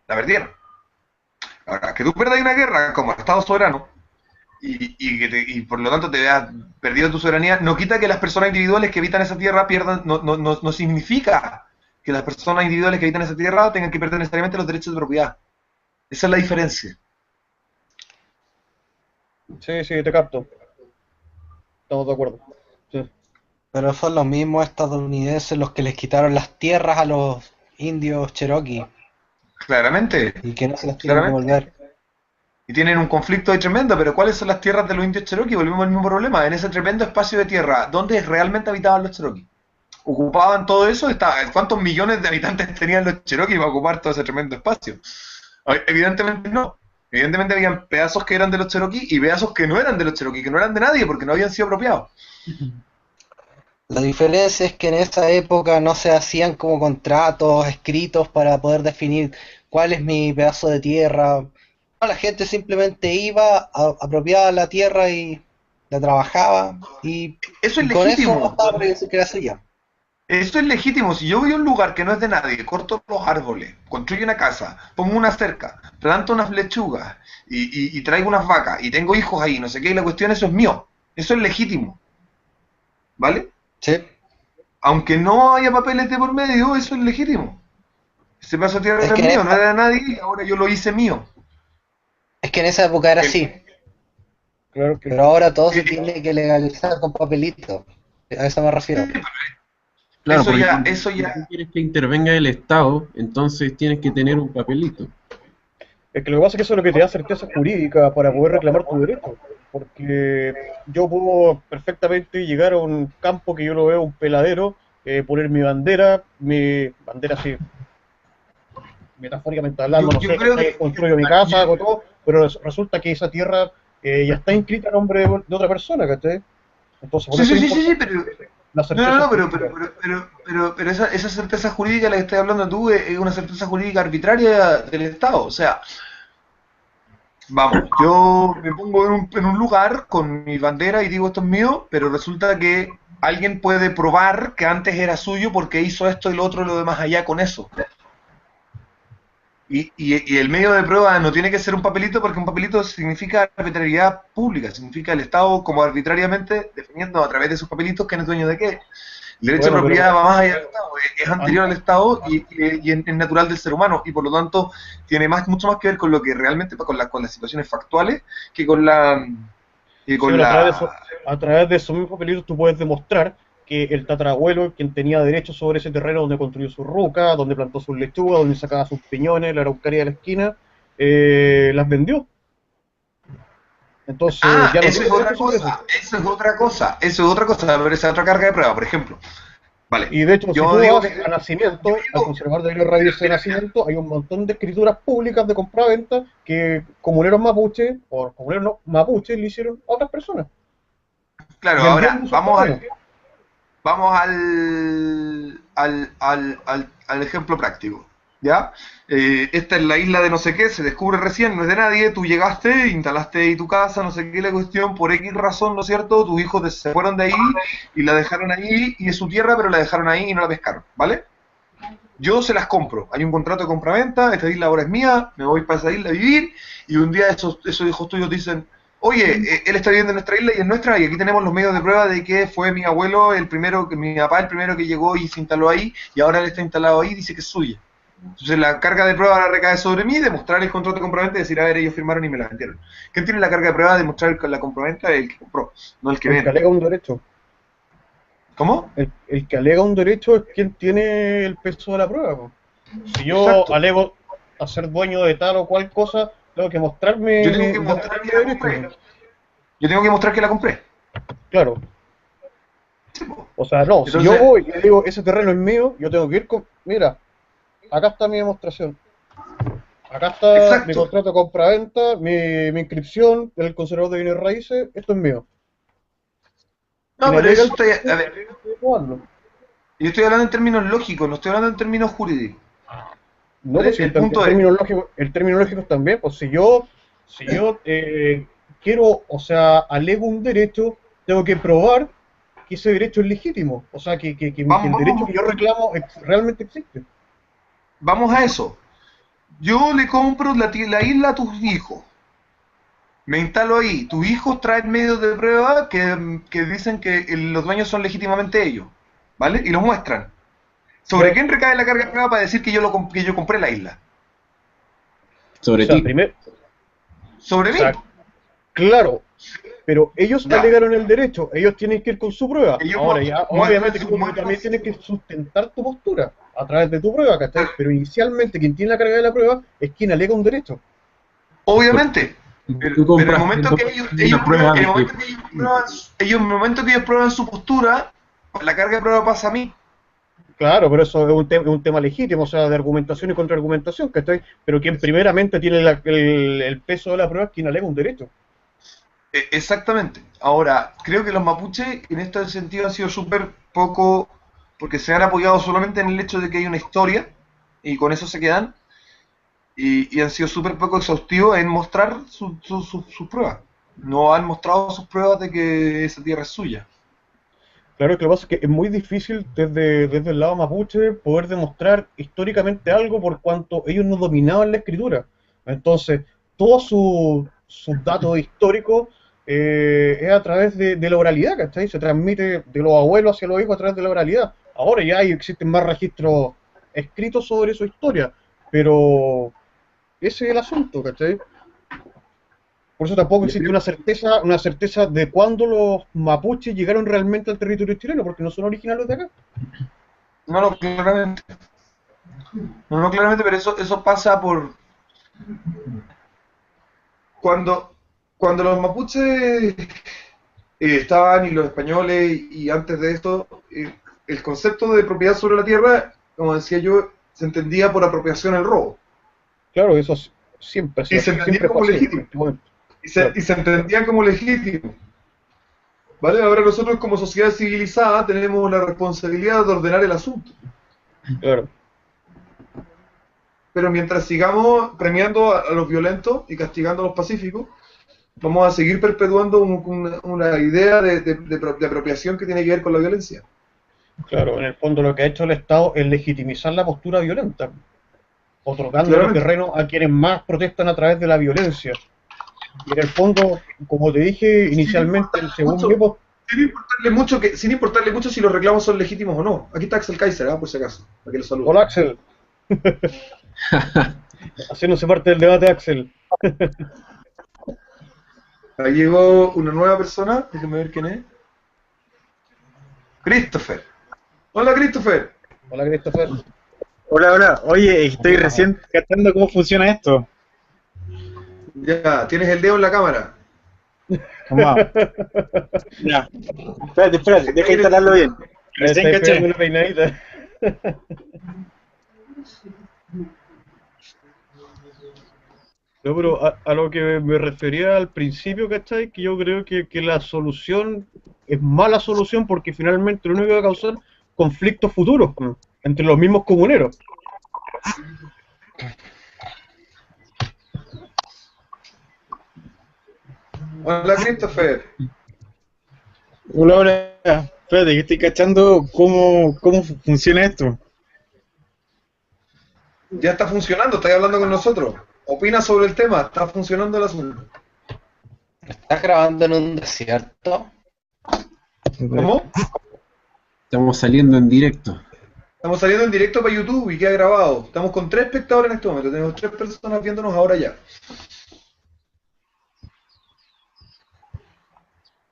La perdieron. Ahora, que tú perdas una guerra como Estado soberano y por lo tanto te veas perdido tu soberanía, no quita que las personas individuales que habitan esa tierra pierdan, no significa que las personas individuales que habitan esa tierra tengan que perder necesariamente los derechos de propiedad. Esa es la diferencia. Sí, sí, te capto. Estamos de acuerdo. Sí. Pero son los mismos estadounidenses los que les quitaron las tierras a los indios Cherokee Claramente, y que no se las tienen que claramente. devolver. Y tienen un conflicto ahí tremendo, pero ¿cuáles son las tierras de los indios Cherokee? Volvemos al mismo problema. En ese tremendo espacio de tierra, ¿dónde realmente habitaban los Cherokee? ¿Ocupaban todo eso? ¿Cuántos millones de habitantes tenían los Cherokee para ocupar todo ese tremendo espacio? Evidentemente no. Evidentemente habían pedazos que eran de los Cherokee y pedazos que no eran de los Cherokee, que no eran de nadie porque no habían sido apropiados. La diferencia es que en esa época no se hacían como contratos escritos para poder definir cuál es mi pedazo de tierra. No, la gente simplemente iba, apropiaba la tierra y la trabajaba y Eso es con eso legítimo. bastaba para decir que la hacía. Esto es legítimo. Si yo voy a un lugar que no es de nadie, corto los árboles, construyo una casa, pongo una cerca, planto unas lechugas y traigo unas vacas y tengo hijos ahí, no sé qué, y la cuestión, eso es mío. Eso es legítimo. ¿Vale? Sí. Aunque no haya papeles de por medio, eso es legítimo. Ese pedazo de tierra Es es que, mío, no era de nadie y ahora yo lo hice mío. es que en esa época era El- así, Claro que pero ahora todo se eh, tiene que legalizar con papelitos. A eso me refiero. Claro, Eso porque ya, cuando eso tú ya. quieres que intervenga el Estado, entonces tienes que tener un papelito. Es que lo que pasa es que eso es lo que te da certeza jurídica para poder reclamar tu derecho. Porque yo puedo perfectamente llegar a un campo que yo lo veo un peladero, poner mi bandera así, metafóricamente hablando, Yo, no yo sé, creo que. construyo mi casa, hago todo, pero resulta que esa tierra ya está inscrita a nombre de otra persona, ¿cachai? Entonces, por Sí, eso sí, es sí, sí, sí, importante pero. la No, no, certeza no, jurídica. pero esa certeza jurídica de la que estás hablando tú es una certeza jurídica arbitraria del Estado. O sea, vamos, yo me pongo en un lugar con mi bandera y digo esto es mío, pero resulta que alguien puede probar que antes era suyo porque hizo esto y lo otro y lo demás allá con eso. Y el medio de prueba no tiene que ser un papelito, porque un papelito significa arbitrariedad pública, significa el Estado como arbitrariamente definiendo a través de sus papelitos quién es dueño de qué. El derecho de Bueno, propiedad pero va más allá del Estado, es anterior al Estado y es natural del ser humano, y por lo tanto tiene mucho más que ver con lo que realmente, con las situaciones factuales, que con la... Que sí, con pero la a través de esos mismos papelitos tú puedes demostrar que el tatarabuelo, quien tenía derecho sobre ese terreno donde construyó su ruca, donde plantó sus lechugas, donde sacaba sus piñones, la araucaria de la esquina, las vendió. Entonces ya no eso tiene es otra derecho sobre eso. cosa, eso es otra cosa, eso es otra cosa, pero esa es otra carga de prueba, por ejemplo. Vale, Y de hecho, si yo tú digo vas que a nacimiento, al conservador de bienes raíces de nacimiento, hay un montón de escrituras públicas de compra-venta que comuneros mapuches o comuneros no, mapuches le hicieron a otras personas, claro, ahora vendiendo sus terrenos. vamos al ejemplo práctico, ¿ya? Esta es la isla de no sé qué, se descubre recién, no es de nadie, tú llegaste, instalaste ahí tu casa, no sé qué, la cuestión, por X razón, ¿no es cierto? Tus hijos se fueron de ahí y la dejaron ahí, y es su tierra, pero la dejaron ahí y no la pescaron, ¿vale? Yo se las compro, hay un contrato de compraventa, esta isla ahora es mía, me voy para esa isla a vivir, y un día esos hijos tuyos dicen, oye, él está viviendo en nuestra isla y es nuestra, y aquí tenemos los medios de prueba de que fue mi abuelo el primero, mi papá el primero que llegó y se instaló ahí, y ahora él está instalado ahí y dice que es suya. Entonces la carga de prueba ahora recae sobre mí, demostrar el contrato de compraventa y decir, a ver, ellos firmaron y me la vendieron. ¿Quién tiene la carga de prueba de demostrar la compraventa? El que compró, no el que El que vende. alega un derecho. ¿Cómo? El que alega un derecho es quien tiene el peso de la prueba, po. Si yo Exacto. alego a ser dueño de tal o cual cosa, tengo que Yo mostrarme tengo que demostrar mostrar mi que la derecho, compré. po. Yo tengo que mostrar que la compré. Claro. Sí, po. O sea, no, si yo Entonces, voy y digo, ese terreno es mío, yo tengo que ir con, mira, acá está mi demostración, acá está mi exacto. contrato de compraventa, mi inscripción del conservador de bienes raíces, esto es mío. No, Quien pero alega el eso está, a derecho, ver, tiene que probarlo. yo estoy hablando en términos lógicos, no estoy hablando en términos jurídicos. No, ¿Vale? pues si El punto es, el término lógico también, pues si yo quiero, o sea, alego un derecho, tengo que probar que ese derecho es legítimo, o sea, que el derecho que yo reclamo realmente existe. vamos a eso. Yo le compro la isla a tus hijos. Me instalo ahí. Tus hijos traen medios de prueba que dicen que los dueños son legítimamente ellos. ¿Vale? Y los muestran. ¿Sobre Ya, quién recae la carga de prueba para decir que que yo compré la isla? o Sobre sea, ti. primero, Sobre o mí. sea, claro, pero ellos Ya. alegaron el derecho, ellos tienen que ir con su prueba. Ellos Ahora ya, muestran obviamente que sus tú también muestras. tienes que sustentar tu postura a través de tu prueba, ¿cachai? Pero inicialmente quien tiene la carga de la prueba es quien alega un derecho. Obviamente. Tú Pero en el compraste momento que una prueba en el de que momento que en el momento que ellos prueban su postura, la carga de prueba pasa a mí. Claro, pero eso es un tema legítimo, o sea, de argumentación y contraargumentación, ¿cachai? Pero quien primeramente tiene el peso de la prueba es quien alega un derecho. Exactamente. Ahora, creo que los mapuches en este sentido han sido súper poco, porque se han apoyado solamente en el hecho de que hay una historia y con eso se quedan, y han sido súper poco exhaustivos en mostrar sus pruebas. No han mostrado sus pruebas de que esa tierra es suya. Claro, que lo que pasa es que es muy difícil desde el lado mapuche poder demostrar históricamente algo por cuanto ellos no dominaban la escritura. Entonces, todos sus datos históricos es a través de la oralidad, ¿cachai? Se transmite de los abuelos hacia los hijos a través de la oralidad. Ahora ya existen más registros escritos sobre su historia, pero ese es el asunto, ¿cachai? Por eso tampoco existe una certeza de cuándo los mapuches llegaron realmente al territorio chileno, porque no son originarios de acá. No, no, claramente. No, no, claramente, pero eso pasa por cuando, cuando los mapuches estaban y los españoles y antes de esto, el concepto de propiedad sobre la tierra, como decía yo, se entendía por apropiación el robo. Claro, eso siempre, Y se entendía siempre fue como así. legítimo. Claro, Y se entendía como legítimo. ¿Vale? Ahora nosotros como sociedad civilizada tenemos la responsabilidad de ordenar el asunto. claro. Pero mientras sigamos premiando a los violentos y castigando a los pacíficos, vamos a seguir perpetuando una idea de apropiación que tiene que ver con la violencia. Claro, en el fondo lo que ha hecho el Estado es legitimizar la postura violenta. otorgando el Claramente. terreno a quienes más protestan a través de la violencia. Y en el fondo, como te dije inicialmente, según mi voz, Sin importarle mucho si los reclamos son legítimos o no. Aquí está Axel Kaiser, por si acaso, para que lo salude. hola Axel, haciéndose parte del debate Axel. Ahí llegó una nueva persona, déjenme ver quién es. Christopher. Hola Christopher. Hola Christopher. Hola, hola. Oye, estoy recién captando cómo funciona esto. Ya, tienes el dedo en la cámara. Vamos. Ya. Espérate, deja instalarlo bien. Recién Estáis pegando caché. una peinadita. No, pero a lo que me refería al principio, ¿cachai? Que yo creo que la solución es mala solución porque finalmente lo único que va a causar conflictos futuros, ¿no? Entre los mismos comuneros. Hola Christopher. Hola, hola. Espérate, que estoy cachando cómo funciona esto. Ya está funcionando, estás hablando con nosotros. Opina sobre el tema, está funcionando el asunto. ¿Estás grabando en un desierto? ¿Cómo? Estamos saliendo en directo. Estamos saliendo en directo para YouTube y queda grabado. Estamos con 3 espectadores en este momento. Tenemos 3 personas viéndonos ahora ya.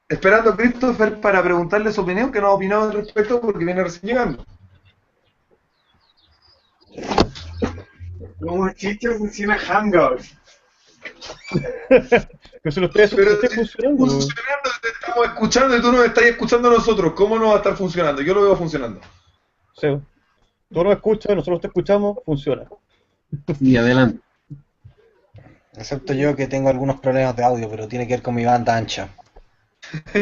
Esperando a Christopher para preguntarle su opinión, que no ha opinado al respecto porque viene recién llegando. ¿Cómo chiste funciona Hangout? Que se lo esté funcionando. Funcionando, te estamos escuchando y tú nos estás escuchando a nosotros. ¿Cómo no va a estar funcionando? Yo lo veo funcionando. Sí. Tú nos escuchas, nosotros te escuchamos, funciona. Y adelante. Excepto yo que tengo algunos problemas de audio, pero tiene que ver con mi banda ancha. A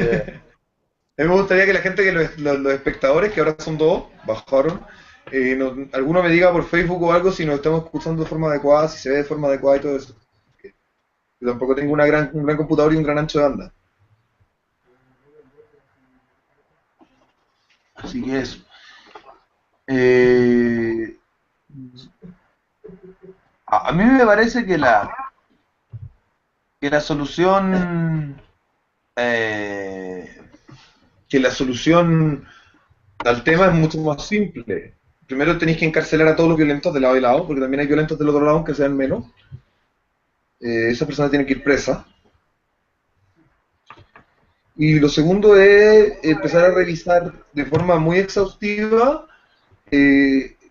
mí me gustaría que la gente, que los espectadores, que ahora son 2, bajaron, alguno me diga por Facebook o algo si nos estamos escuchando de forma adecuada, si se ve de forma adecuada y todo eso. Yo tampoco tengo un gran computador y un gran ancho de banda. Así que eso. A mí me parece que la solución al tema es mucho más simple. Primero tenéis que encarcelar a todos los violentos de lado y lado, porque también hay violentos del otro lado, aunque sean menos. Esa persona tiene que ir presa. Y lo segundo es empezar a revisar de forma muy exhaustiva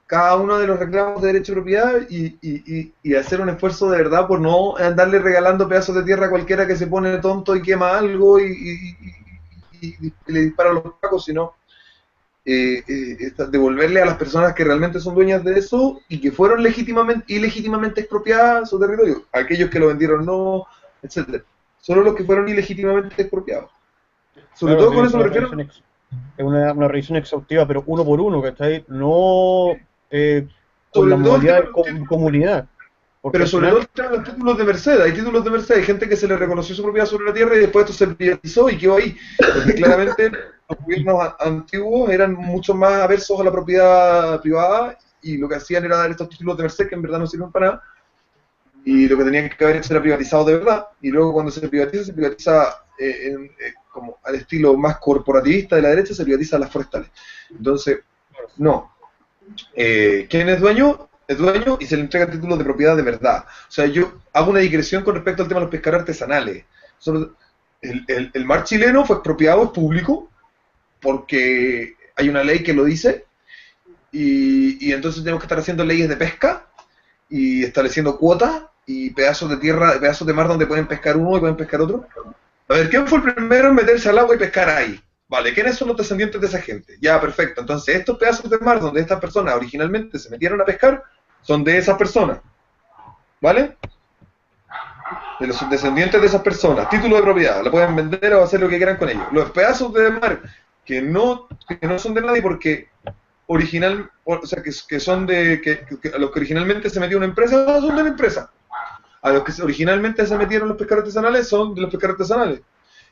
cada uno de los reclamos de derecho de propiedad y hacer un esfuerzo de verdad por no andarle regalando pedazos de tierra a cualquiera que se pone tonto y quema algo y le dispara a los pacos, sino devolverle a las personas que realmente son dueñas de eso y que fueron ilegítimamente expropiadas su territorio, aquellos que lo vendieron no, etcétera. Solo los que fueron ilegítimamente expropiados. Sobre Claro, todo con eso me una refiero. revisión es una revisión exhaustiva, pero uno por uno, ¿cachai? No con Sobre la todo el modalidad tema de de los comunidad. Porque Pero al sobre final, todo el tema de los títulos de Merced, hay títulos de Merced, hay gente que se le reconoció su propiedad sobre la tierra y después esto se privatizó y quedó ahí, porque claramente los gobiernos antiguos eran mucho más aversos a la propiedad privada y lo que hacían era dar estos títulos de Merced que en verdad no sirven para nada, y lo que tenían que haber hecho era privatizado de verdad, y luego cuando se privatiza como al estilo más corporativista de la derecha, se privatiza las forestales. Entonces, no. ¿Quién es dueño? Es dueño y se le entrega títulos de propiedad de verdad. O sea, yo hago una digresión con respecto al tema de los pescadores artesanales. El mar chileno fue expropiado, es público, porque hay una ley que lo dice, y entonces tenemos que estar haciendo leyes de pesca y estableciendo cuotas y pedazos de tierra, pedazos de mar donde pueden pescar uno y pueden pescar otro. A ver, ¿quién fue el primero en meterse al agua y pescar ahí? Vale, ¿quiénes son los descendientes de esa gente? Ya, perfecto. Entonces, estos pedazos de mar donde estas personas originalmente se metieron a pescar son de esas personas. ¿Vale? De los descendientes de esas personas. Título de propiedad. La pueden vender o hacer lo que quieran con ellos. Los pedazos de mar que no son de nadie porque o sea, que son de... que a los que originalmente se metió una empresa son de la empresa. A los que originalmente se metieron los pescadores artesanales son de los pescadores artesanales.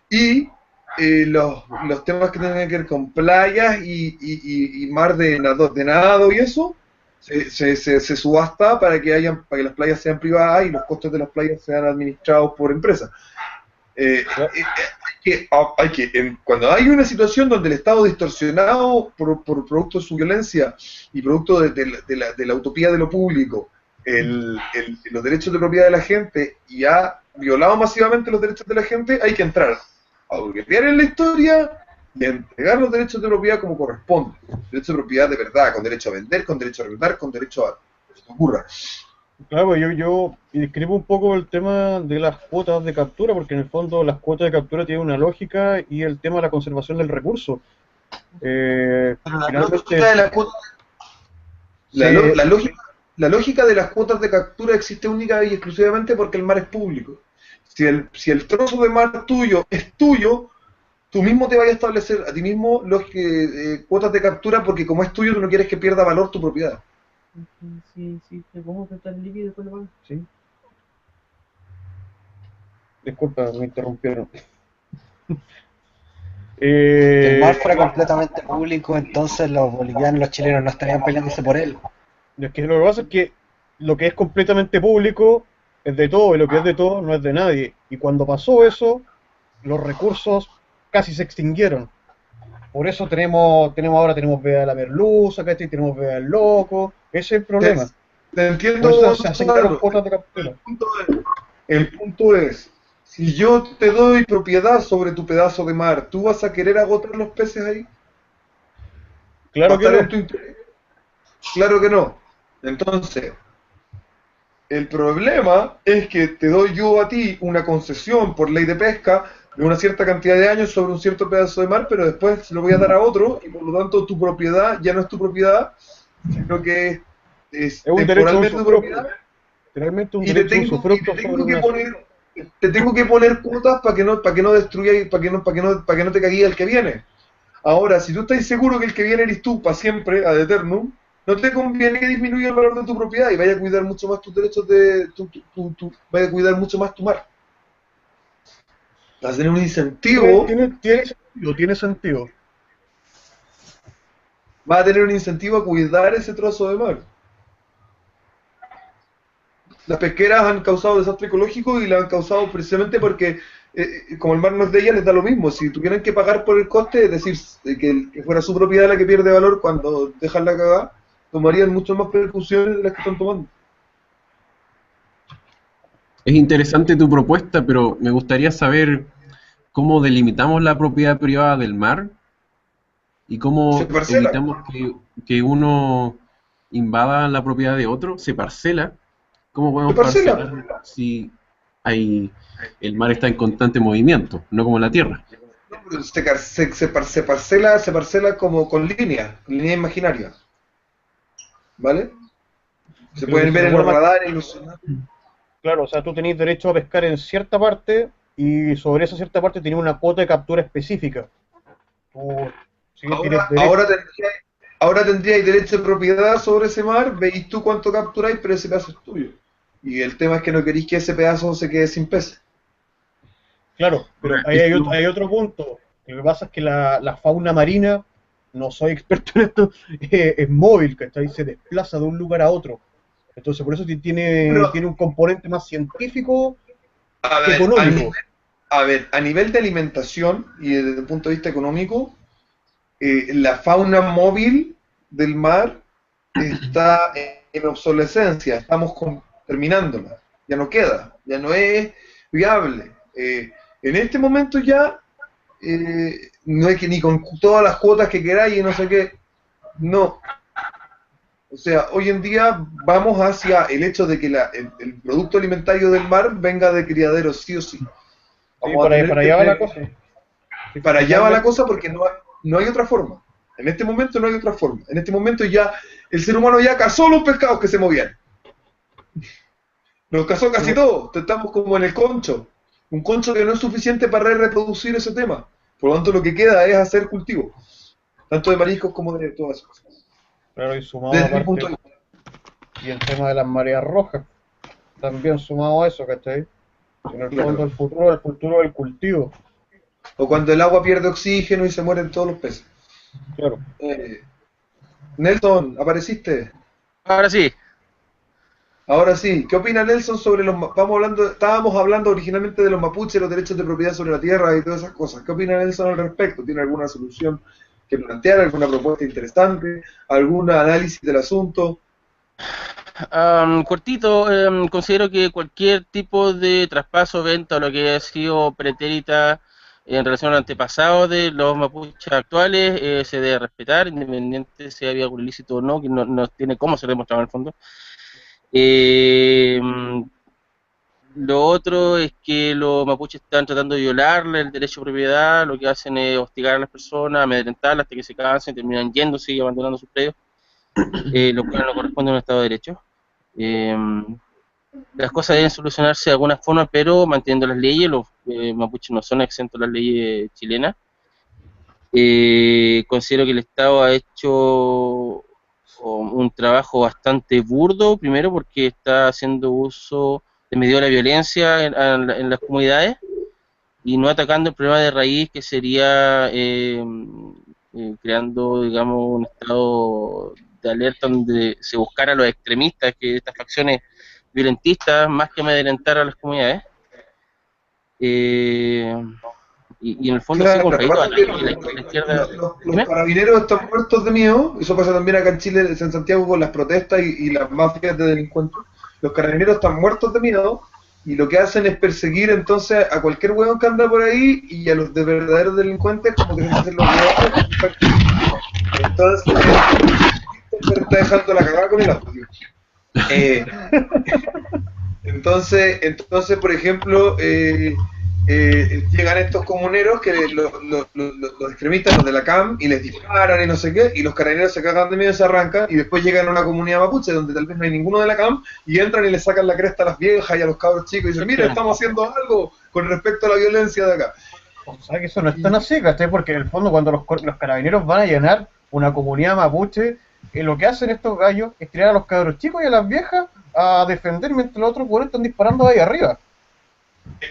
Y los temas que tienen que ver con playas y mar de nado y eso se subasta para que las playas sean privadas y los costos de las playas sean administrados por empresas. Cuando hay una situación donde el Estado distorsionado por producto de su violencia y producto de la utopía de lo público, los derechos de propiedad de la gente, y ha violado masivamente los derechos de la gente, hay que entrar a hurguetear en la historia y a entregar los derechos de propiedad como corresponde. Derechos de propiedad de verdad, con derecho a vender, con derecho a arrendar, con derecho a lo que ocurra. Claro, yo discrepo un poco el tema de las cuotas de captura, porque en el fondo las cuotas de captura tienen una lógica y el tema de la conservación del recurso. Pero Finalmente, la lógica de las cuotas de captura existe única y exclusivamente porque el mar es público. Si el trozo de mar tuyo es tuyo, tú mismo te vas a establecer a ti mismo cuotas de captura, porque como es tuyo, tú no quieres que pierda valor tu propiedad. Sí, te pongo que está el líquido y después lo pago. sí. Disculpa, me interrumpieron. Si el mar fuera Eh, completamente público, entonces los bolivianos y los chilenos no estarían peleándose por él. es que lo que pasa es que lo que es completamente público es de todo y lo que es de todo no es de nadie. Y cuando pasó eso, los recursos casi se extinguieron. Por eso tenemos veda de la merluza, ¿cachai? Tenemos veda del loco. Ese es el problema. Te entiendo. Por eso se asignaron Gonzalo. cuotas de captura. El punto es, si yo te doy propiedad sobre tu pedazo de mar, ¿tú vas a querer agotar los peces ahí? Claro que ¿Va a estar en no. tu interés? Claro que no. Entonces, el problema es que te doy yo a ti una concesión por ley de pesca de una cierta cantidad de años sobre un cierto pedazo de mar, pero después se lo voy a dar a otro y por lo tanto tu propiedad ya no es tu propiedad, sino que es Es un derecho de temporalmente uso tu propiedad. propio. Realmente un Y derecho de uso propio sobre una... te tengo que poner cuotas para que no destruyas, para que no te caguíes el que viene. Ahora, si tú estás seguro que el que viene eres tú para siempre, ad eternum, no te conviene que disminuya el valor de tu propiedad y vaya a cuidar mucho más tus derechos vaya a cuidar mucho más tu mar. Vas a tener un incentivo, Tiene sentido. vas a tener un incentivo a cuidar ese trozo de mar. Las pesqueras han causado desastre ecológico y lo han causado precisamente porque, como el mar no es de ellas, les da lo mismo. Si tuvieran que pagar por el coste, es decir, que fuera su propiedad la que pierde valor cuando dejan la cagada, tomarían mucho más precauciones de las que están tomando. Es interesante tu propuesta, pero me gustaría saber cómo delimitamos la propiedad privada del mar y Se cómo parcela. evitamos que uno invada la propiedad de otro, se parcela. ¿Cómo Se podemos parcela. parcelar si el mar está en constante movimiento, no como la tierra? No, pero se parcela como con líneas imaginarias. ¿Vale? Se Pero pueden de ver en los forma- radares. Claro, o sea, tú tenés derecho a pescar en cierta parte y sobre esa cierta parte tenés una cuota de captura específica. Tú, si bien tienes derecho... Ahora tendríais derecho de propiedad sobre ese mar, veis tú cuánto capturáis, pero ese pedazo es tuyo. Y el tema es que no queréis que ese pedazo se quede sin peces. Claro, pero ahí hay otro punto. Lo que pasa es que la fauna marina, no soy experto en esto, es móvil, ¿cachai? Se desplaza de un lugar a otro. Entonces, por eso Pero- tiene un componente más científico A que ver, económico. a nivel de alimentación y desde el punto de vista económico, la fauna móvil del mar está en obsolescencia, estamos terminándola, ya no queda, ya no es viable. En este momento ya no es que ni con todas las cuotas que queráis y no sé qué, no. O sea, hoy en día vamos hacia el hecho de que el producto alimentario del mar venga de criaderos sí o sí. Sí, Vamos a tener para que allá va la tener- cosa. Sí, Para allá va la finalmente- cosa porque no hay otra forma. En este momento no hay otra forma. En este momento ya el ser humano ya cazó los pescados que se movían. Los cazó casi todos. Estamos como en el concho. Un concho que no es suficiente para reproducir ese tema. Por lo tanto, lo que queda es hacer cultivo. Tanto de mariscos como de todas esas cosas. Claro, y sumado Desde mi aparte, punto de vista. y el tema de las mareas rojas, también sumado a eso, ¿cachai? En el Claro. fondo, el futuro del cultivo. O cuando el agua pierde oxígeno y se mueren todos los peces. Claro. Nelson, ¿apareciste? Ahora sí. Ahora sí, ¿qué opina Nelson sobre estábamos hablando originalmente de los mapuches, los derechos de propiedad sobre la tierra y todas esas cosas? ¿Qué opina Nelson al respecto? ¿Tiene alguna solución que plantear, alguna propuesta interesante, algún análisis del asunto? Cortito, considero que cualquier tipo de traspaso, venta o lo que haya sido pretérita en relación al antepasado de los mapuches actuales se debe respetar, independiente si había algún ilícito o no, que no tiene cómo ser demostrado en el fondo. Eh, lo otro es que los mapuches están tratando de violarle el derecho de propiedad, lo que hacen es hostigar a las personas, amedrentarlas hasta que se cansen, terminan yéndose y abandonando sus predios, lo cual no corresponde a un Estado de Derecho. Eh, las cosas deben solucionarse de alguna forma, pero manteniendo las leyes. Los mapuches no son exentos de las leyes chilenas. Considero que el Estado ha hecho un trabajo bastante burdo, primero porque está haciendo uso de medios de la violencia en las comunidades y no atacando el problema de raíz, que sería creando, digamos, un estado de alerta donde se buscara a los extremistas, que estas facciones violentistas, más que amedrentar a las comunidades. Y en el fondo Claro, sigo un país, aparte que la izquierda... los carabineros están muertos de miedo, eso pasa también acá en Chile, en Santiago, con las protestas y las mafias de delincuentes. Los carabineros están muertos de miedo y lo que hacen es perseguir entonces a cualquier hueón que anda por ahí y a los de verdaderos delincuentes como que se hacen los hueones. Entonces, pero está dejando la cagada con el audio. Entonces, por ejemplo, llegan estos comuneros que los extremistas, los de la CAM, y les disparan y no sé qué, y los carabineros se cagan de miedo y se arrancan, y después llegan a una comunidad mapuche donde tal vez no hay ninguno de la CAM, y entran y le sacan la cresta a las viejas y a los cabros chicos, y dicen, mira, estamos haciendo algo con respecto a la violencia de acá. O sea que eso no es tan así, ¿cachai? Porque en el fondo cuando los carabineros van a llenar una comunidad mapuche, lo que hacen estos gallos es tirar a los cabros chicos y a las viejas a defender mientras los otros güeyes están disparando ahí arriba.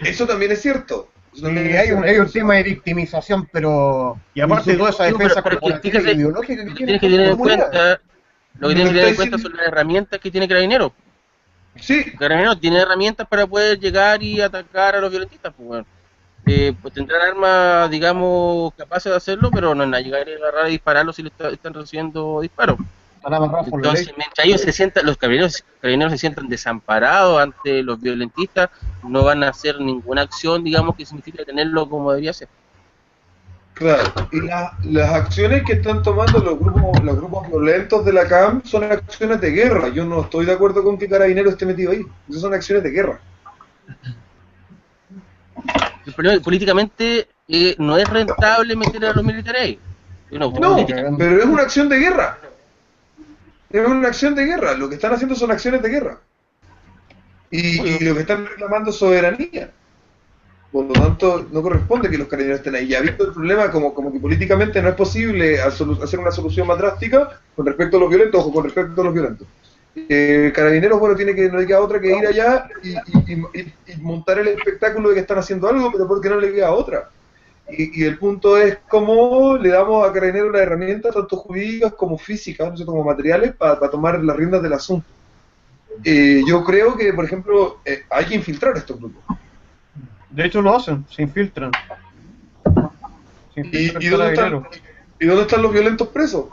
Eso también es cierto. Y hay un tema de victimización, pero... Y aparte de toda esa defensa corporativa y ideológica que tienes que tener en cuenta, lo que tienes que tener en cuenta son las herramientas que tiene Carabineros. Sí. Carabineros tiene herramientas para poder llegar y atacar a los violentistas, pues bueno. Pues tendrán armas, digamos, capaces de hacerlo, pero no es nada llegar a agarrar y dispararlos si le están recibiendo disparos. Entonces, mientras ellos los carabineros se sientan desamparados ante los violentistas, no van a hacer ninguna acción, digamos, que signifique tenerlo como debería ser. Claro, y las acciones que están tomando los grupos violentos de la CAM son acciones de guerra. Yo no estoy de acuerdo con que Carabineros esté metido ahí. Esas son acciones de guerra. El problema es que políticamente no es rentable meter a los militares ahí. No, pero es una acción de guerra. Es una acción de guerra. Lo que están haciendo son acciones de guerra. Y lo que están reclamando es soberanía. Por lo tanto, no corresponde que los carabineros estén ahí. Ya visto el problema, como que políticamente no es posible hacer una solución más drástica con respecto a los violentos o con respecto a los violentos. Carabineros, bueno, no le queda otra que ir allá y montar el espectáculo de que están haciendo algo, pero porque no le queda otra. Y el punto es cómo le damos a Carabineros las herramientas, tanto jurídicas como físicas, ¿no sé?, como materiales, para tomar las riendas del asunto. Yo creo que, por ejemplo, hay que infiltrar estos grupos. De hecho lo hacen, se infiltran. ¿Y dónde están los violentos presos?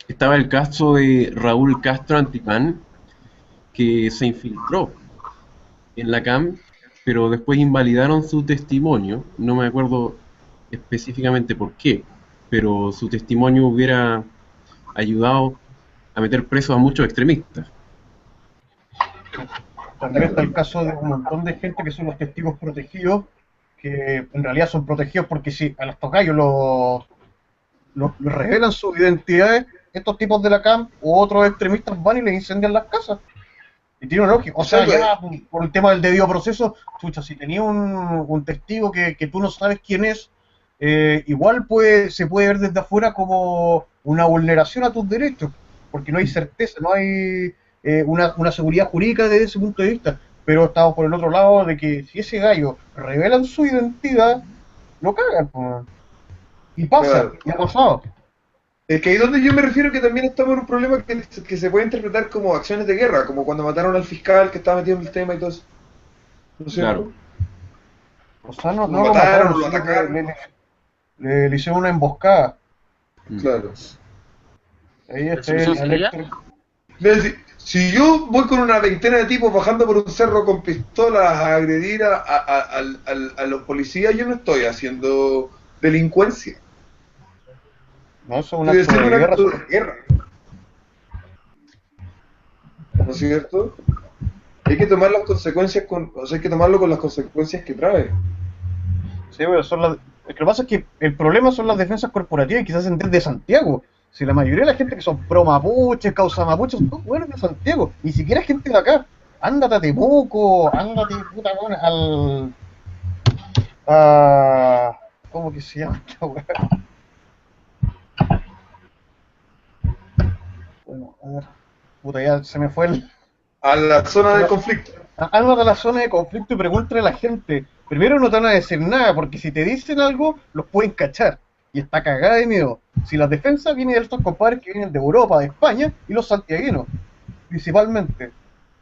Estaba el caso de Raúl Castro Antipán, que se infiltró en la CAM, pero después invalidaron su testimonio. No me acuerdo específicamente por qué, pero su testimonio hubiera ayudado a meter presos a muchos extremistas. También está el caso de un montón de gente que son los testigos protegidos, que en realidad son protegidos porque si a los tocayo los revelan sus identidades, estos tipos de la CAM u otros extremistas van y les incendian las casas. Y tiene una lógica. O sea, ya por el tema del debido proceso, chucha, si tenía un testigo que tú no sabes quién es, igual se puede ver desde afuera como una vulneración a tus derechos, porque no hay certeza, no hay una seguridad jurídica desde ese punto de vista. Pero estamos por el otro lado de que si ese gallo revelan su identidad, lo cagan, pues. Y pasa, y ha pasado. Es que ahí donde yo me refiero que también estamos en un problema que se puede interpretar como acciones de guerra, como cuando mataron al fiscal que estaba metido en el tema y todo eso. ¿No es cierto? Claro. O sea, Lo no lo mataron, mataron, lo sino que atacaron. le hicieron una emboscada. Claro. Ahí ¿La está solución el sería? eléctrico. Es decir, si yo voy con una veintena de tipos bajando por un cerro con pistolas a agredir a los policías, yo no estoy haciendo delincuencia. No, eso es un Estoy acto haciendo de un guerra. acto de guerra. ¿No es cierto? Hay que tomar las consecuencias o sea, hay que tomarlo con las consecuencias que trae. Sí, pero lo que pasa es que el problema son las defensas corporativas que se hacen desde Santiago. Si la mayoría de la gente que son pro mapuches, causa mapuches, son buenos de Santiago. Ni siquiera gente de acá. Ándate a Temuco, ándate puta weón, ¿cómo que se llama esta weá? Bueno, a ver. Puta, ya se me fue el. A la zona de conflicto. Ándate a la zona de conflicto y pregúntale a la gente. Primero no te van a decir nada, porque si te dicen algo, los pueden cachar. Y está cagada de miedo. Si la defensa viene de estos compadres que vienen de Europa, de España, y los santiaguinos, principalmente.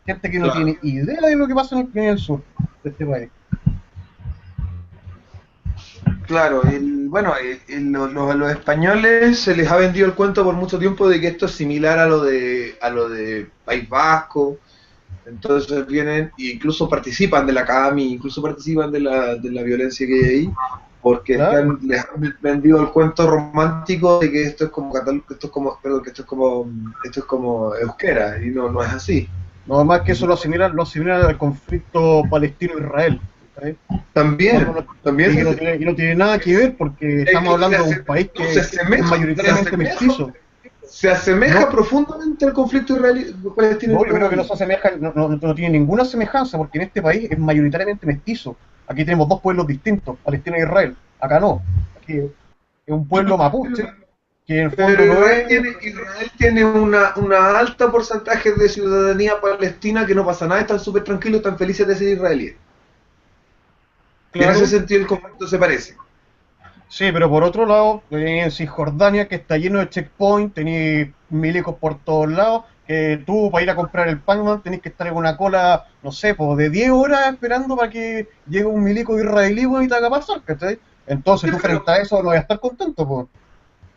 Gente que no Claro. tiene idea de lo que pasa en el sur de este país. Claro, bueno, los españoles se les ha vendido el cuento por mucho tiempo de que esto es similar a lo de País Vasco. Entonces vienen e incluso participan de la CAMI, incluso participan de la violencia que hay ahí, porque Claro. les han vendido el cuento romántico de que esto es como perdón, que esto es como euskera, y no es así. No más que eso lo asimilan al conflicto palestino-israel. ¿sabes? También, también Y no tiene nada que ver porque estamos hablando de un país que se es asemeja, mayoritariamente mestizo. se asemeja No. profundamente al conflicto israelí-palestino. No, yo creo que no se asemeja, no tiene ninguna semejanza porque en este país es mayoritariamente mestizo. Aquí tenemos dos pueblos distintos, Palestina e Israel. Acá no. Aquí es un pueblo mapuche que en el fondo Pero no Israel tiene una alta porcentaje de ciudadanía palestina que no pasa nada, están súper tranquilos, están felices de ser israelíes. Y en claro. ese sentido el conflicto se parece. Sí, pero por otro lado, en Cisjordania, que está lleno de checkpoints, tenéis milicos por todos lados, que tú para ir a comprar el pan tenés que estar en una cola, no sé, pues de 10 horas esperando para que llegue un milico israelí y te haga pasar, ¿cachai? Entonces Sí, tú frente a eso no vas a estar contento, pues.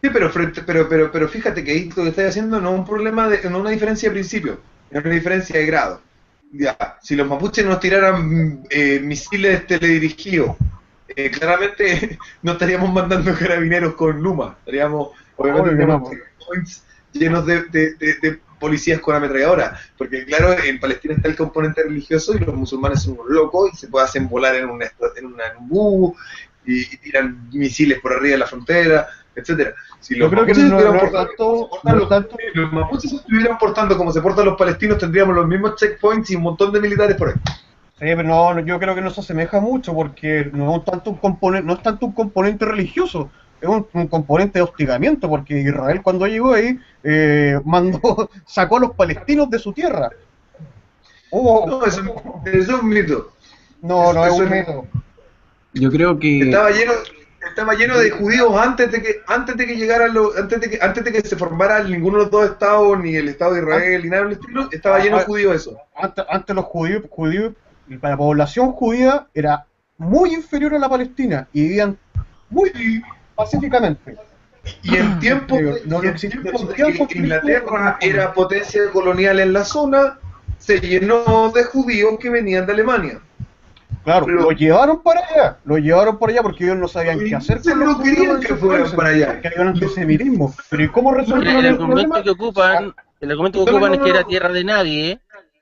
Sí, pero fíjate que ahí lo que estás haciendo no es un problema no una diferencia de principio, es una diferencia de grado. Ya, si los mapuches nos tiraran misiles teledirigidos, claramente no estaríamos mandando carabineros con Luma, estaríamos, obviamente, Obvio que no, tendríamos pues. checkpoints llenos de policías con ametralladora, porque claro, en Palestina está el componente religioso y los musulmanes son unos locos y se puede hacer volar en un bus y tiran misiles por arriba de la frontera, etcétera. Si Yo los creo que mapuches no estuvieran es portando, tanto, si los mapuches se estuvieran portando como se portan los palestinos, tendríamos los mismos checkpoints y un montón de militares por ahí. sí, pero no, yo creo que no se asemeja mucho porque no es tanto un componente religioso, es un componente de hostigamiento, porque Israel cuando llegó ahí sacó a los palestinos de su tierra. No, eso es un mito. No es Eso un mito. Yo creo que Estaba lleno de judíos antes de que llegaran antes de que se formara ninguno de los dos estados, ni el Estado de Israel, ni nada del estilo, estaba lleno de judíos eso. Antes los judíos, la población judía era muy inferior a la palestina y vivían muy pacíficamente. Y en tiempos de, No y en existía tiempos de conflicto que Inglaterra era potencia colonial en la zona, se llenó de judíos que venían de Alemania. Claro, Pero- lo llevaron para allá porque ellos no sabían qué hacer Se con los no querían judíos en que sus fueran países, para allá. porque había un antisemitismo. Pero ¿y cómo resolvieron El el argumento problema? que ocupan, el argumento que No, ocupan no, es que no, era no. tierra de nadie,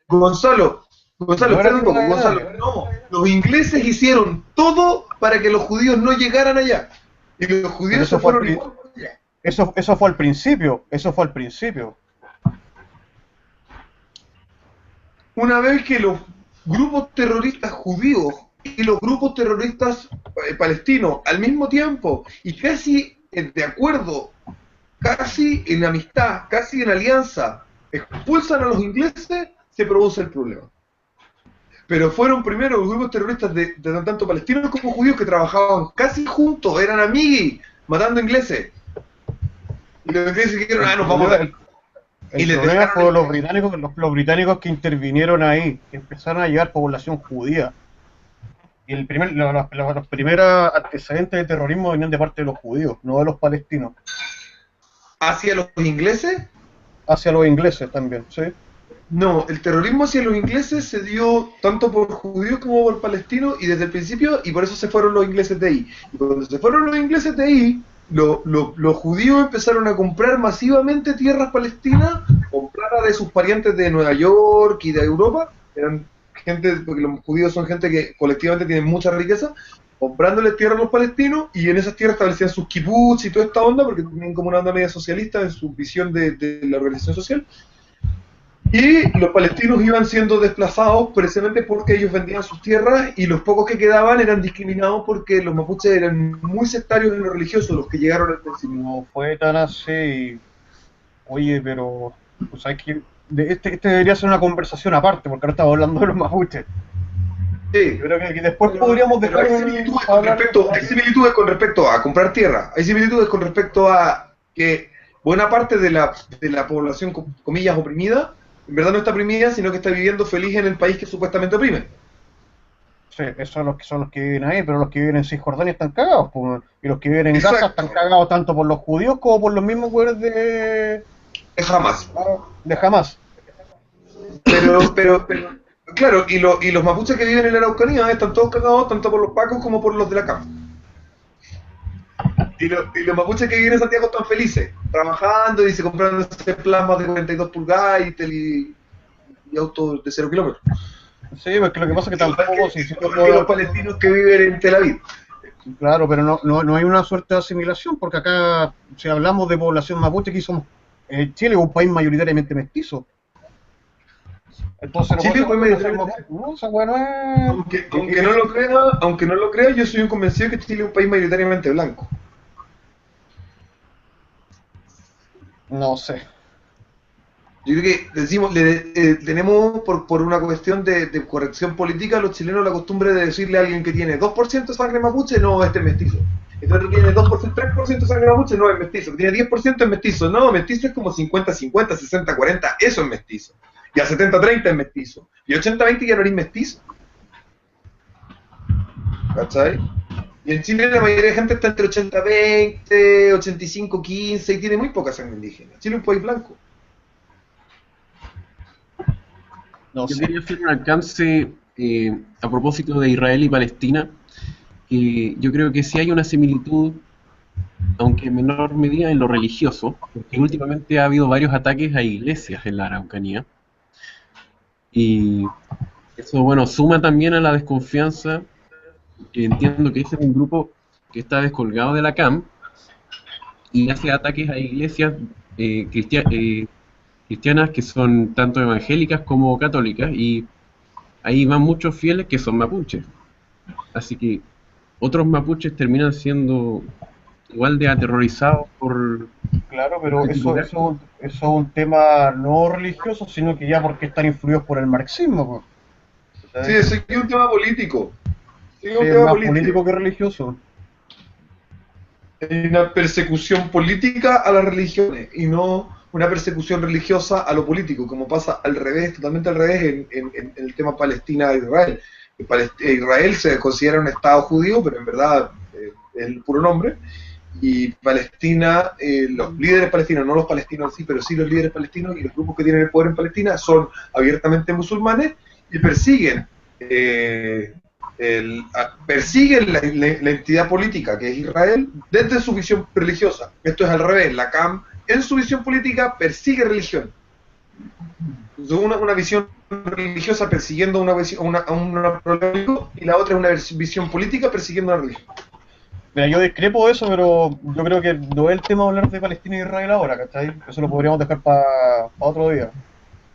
Gonzalo, No espera era un poco, tierra de Gonzalo, nadie. no, los ingleses hicieron todo para que los judíos no llegaran allá. Y los Pero judíos eso se fue, fueron igual para allá. eso fue al principio. Una vez que los grupos terroristas judíos y los grupos terroristas palestinos al mismo tiempo y casi de acuerdo, casi en amistad, casi en alianza, expulsan a los ingleses, se produce el problema. Pero fueron primero los grupos terroristas de tanto palestinos como judíos que trabajaban casi juntos, eran amigos, matando ingleses. Y los ingleses dijeron, nos vamos a... Y El les problema dejaron fueron el- los británicos que intervinieron ahí, que empezaron a llevar población judía. Y los primeros antecedentes de terrorismo venían de parte de los judíos, no de los palestinos. hacia los ingleses. Hacia los ingleses también, ¿sí? No, el terrorismo hacia los ingleses se dio tanto por judíos como por palestinos y desde el principio, y por eso se fueron los ingleses de ahí. Y cuando se fueron los ingleses de ahí, los judíos empezaron a comprar masivamente tierras palestinas con plata de sus parientes de Nueva York y de Europa. Eran gente, porque los judíos son gente que colectivamente tienen mucha riqueza, comprándoles tierra a los palestinos y en esas tierras establecían sus kibbutz y toda esta onda, porque tenían como una onda media socialista en su visión de la organización social. Y los palestinos iban siendo desplazados precisamente porque ellos vendían sus tierras y los pocos que quedaban eran discriminados porque los mapuches eran muy sectarios en lo religioso, los que llegaron al principio. No fue tan así. Oye, pero pues sabes que este debería ser una conversación aparte, porque ahora estamos hablando de los mapuches. Sí. Yo creo que después podríamos Pero dejar hay similitudes con respecto a comprar tierra, hay similitudes con respecto a que buena parte de la población, comillas, oprimida, en verdad no está oprimida, sino que está viviendo feliz en el país que supuestamente oprime. Sí, esos son los que viven ahí, pero los que viven en Cisjordania están cagados, pues, y los que viven en Gaza Exacto. están cagados tanto por los judíos como por los mismos güeyes de Jamás. Hamas. Pero claro, y los mapuches que viven en la Araucanía están todos cagados tanto por los pacos como por los de la CAM. Y los mapuches que viven en Santiago están felices, trabajando y se comprando plasmas de 42 pulgadas y autos de 0 kilómetros. Sí, porque lo que pasa es que tampoco... Que los palestinos que viven en Tel Aviv. Claro, pero no hay una suerte de asimilación, porque acá, si hablamos de población mapuche, aquí somos... Chile es un país mayoritariamente mestizo. Entonces, Chile fue mayoritariamente... No, esa weá no es... Aunque no lo crea, yo soy un convencido que Chile es un país mayoritariamente blanco. No sé. Yo creo que tenemos por una cuestión de corrección política los chilenos la costumbre de decirle a alguien que tiene 2% de sangre mapuche, no, este es mestizo. Este otro tiene 2%, 3% de sangre mapuche, no es mestizo. Que tiene 10% es mestizo. No, mestizo es como 50-50, 60-40, eso es mestizo. Y a 70-30 es mestizo. Y 80-20 ya no eres mestizo. ¿Cachai? Y en Chile la mayoría de gente está entre 80-20, 85-15 y tiene muy poca sangre indígena. Chile es un país blanco. No Yo sé. quería hacer un alcance a propósito de Israel y Palestina, que yo creo que sí hay una similitud, aunque en menor medida en lo religioso, porque últimamente ha habido varios ataques a iglesias en la Araucanía, y eso, bueno, suma también a la desconfianza, que entiendo que ese es un grupo que está descolgado de la CAM, y hace ataques a iglesias cristianas que son tanto evangélicas como católicas, y ahí van muchos fieles que son mapuches. Así que otros mapuches terminan siendo igual de aterrorizados por... Claro, pero eso es un tema no religioso, sino que ya porque están influidos por el marxismo. Sí, eso es un tema político. Sí, es un Es tema más político que religioso. Hay una persecución política a las religiones y no una persecución religiosa a lo político, como pasa al revés, totalmente al revés en el tema Palestina-Israel. Israel se considera un estado judío, pero en verdad es el puro nombre, y Palestina, los líderes palestinos, no los palestinos en sí, pero sí los líderes palestinos y los grupos que tienen el poder en Palestina son abiertamente musulmanes y persiguen la entidad política que es Israel desde su visión religiosa. Esto es al revés, la CAM en su visión política persigue religión. Una visión religiosa persiguiendo a un problema y la otra es una visión política persiguiendo una religión. Mira, yo discrepo de eso, pero yo creo que no es el tema hablar de Palestina y Israel ahora, ¿cachai? Eso lo podríamos dejar para otro día.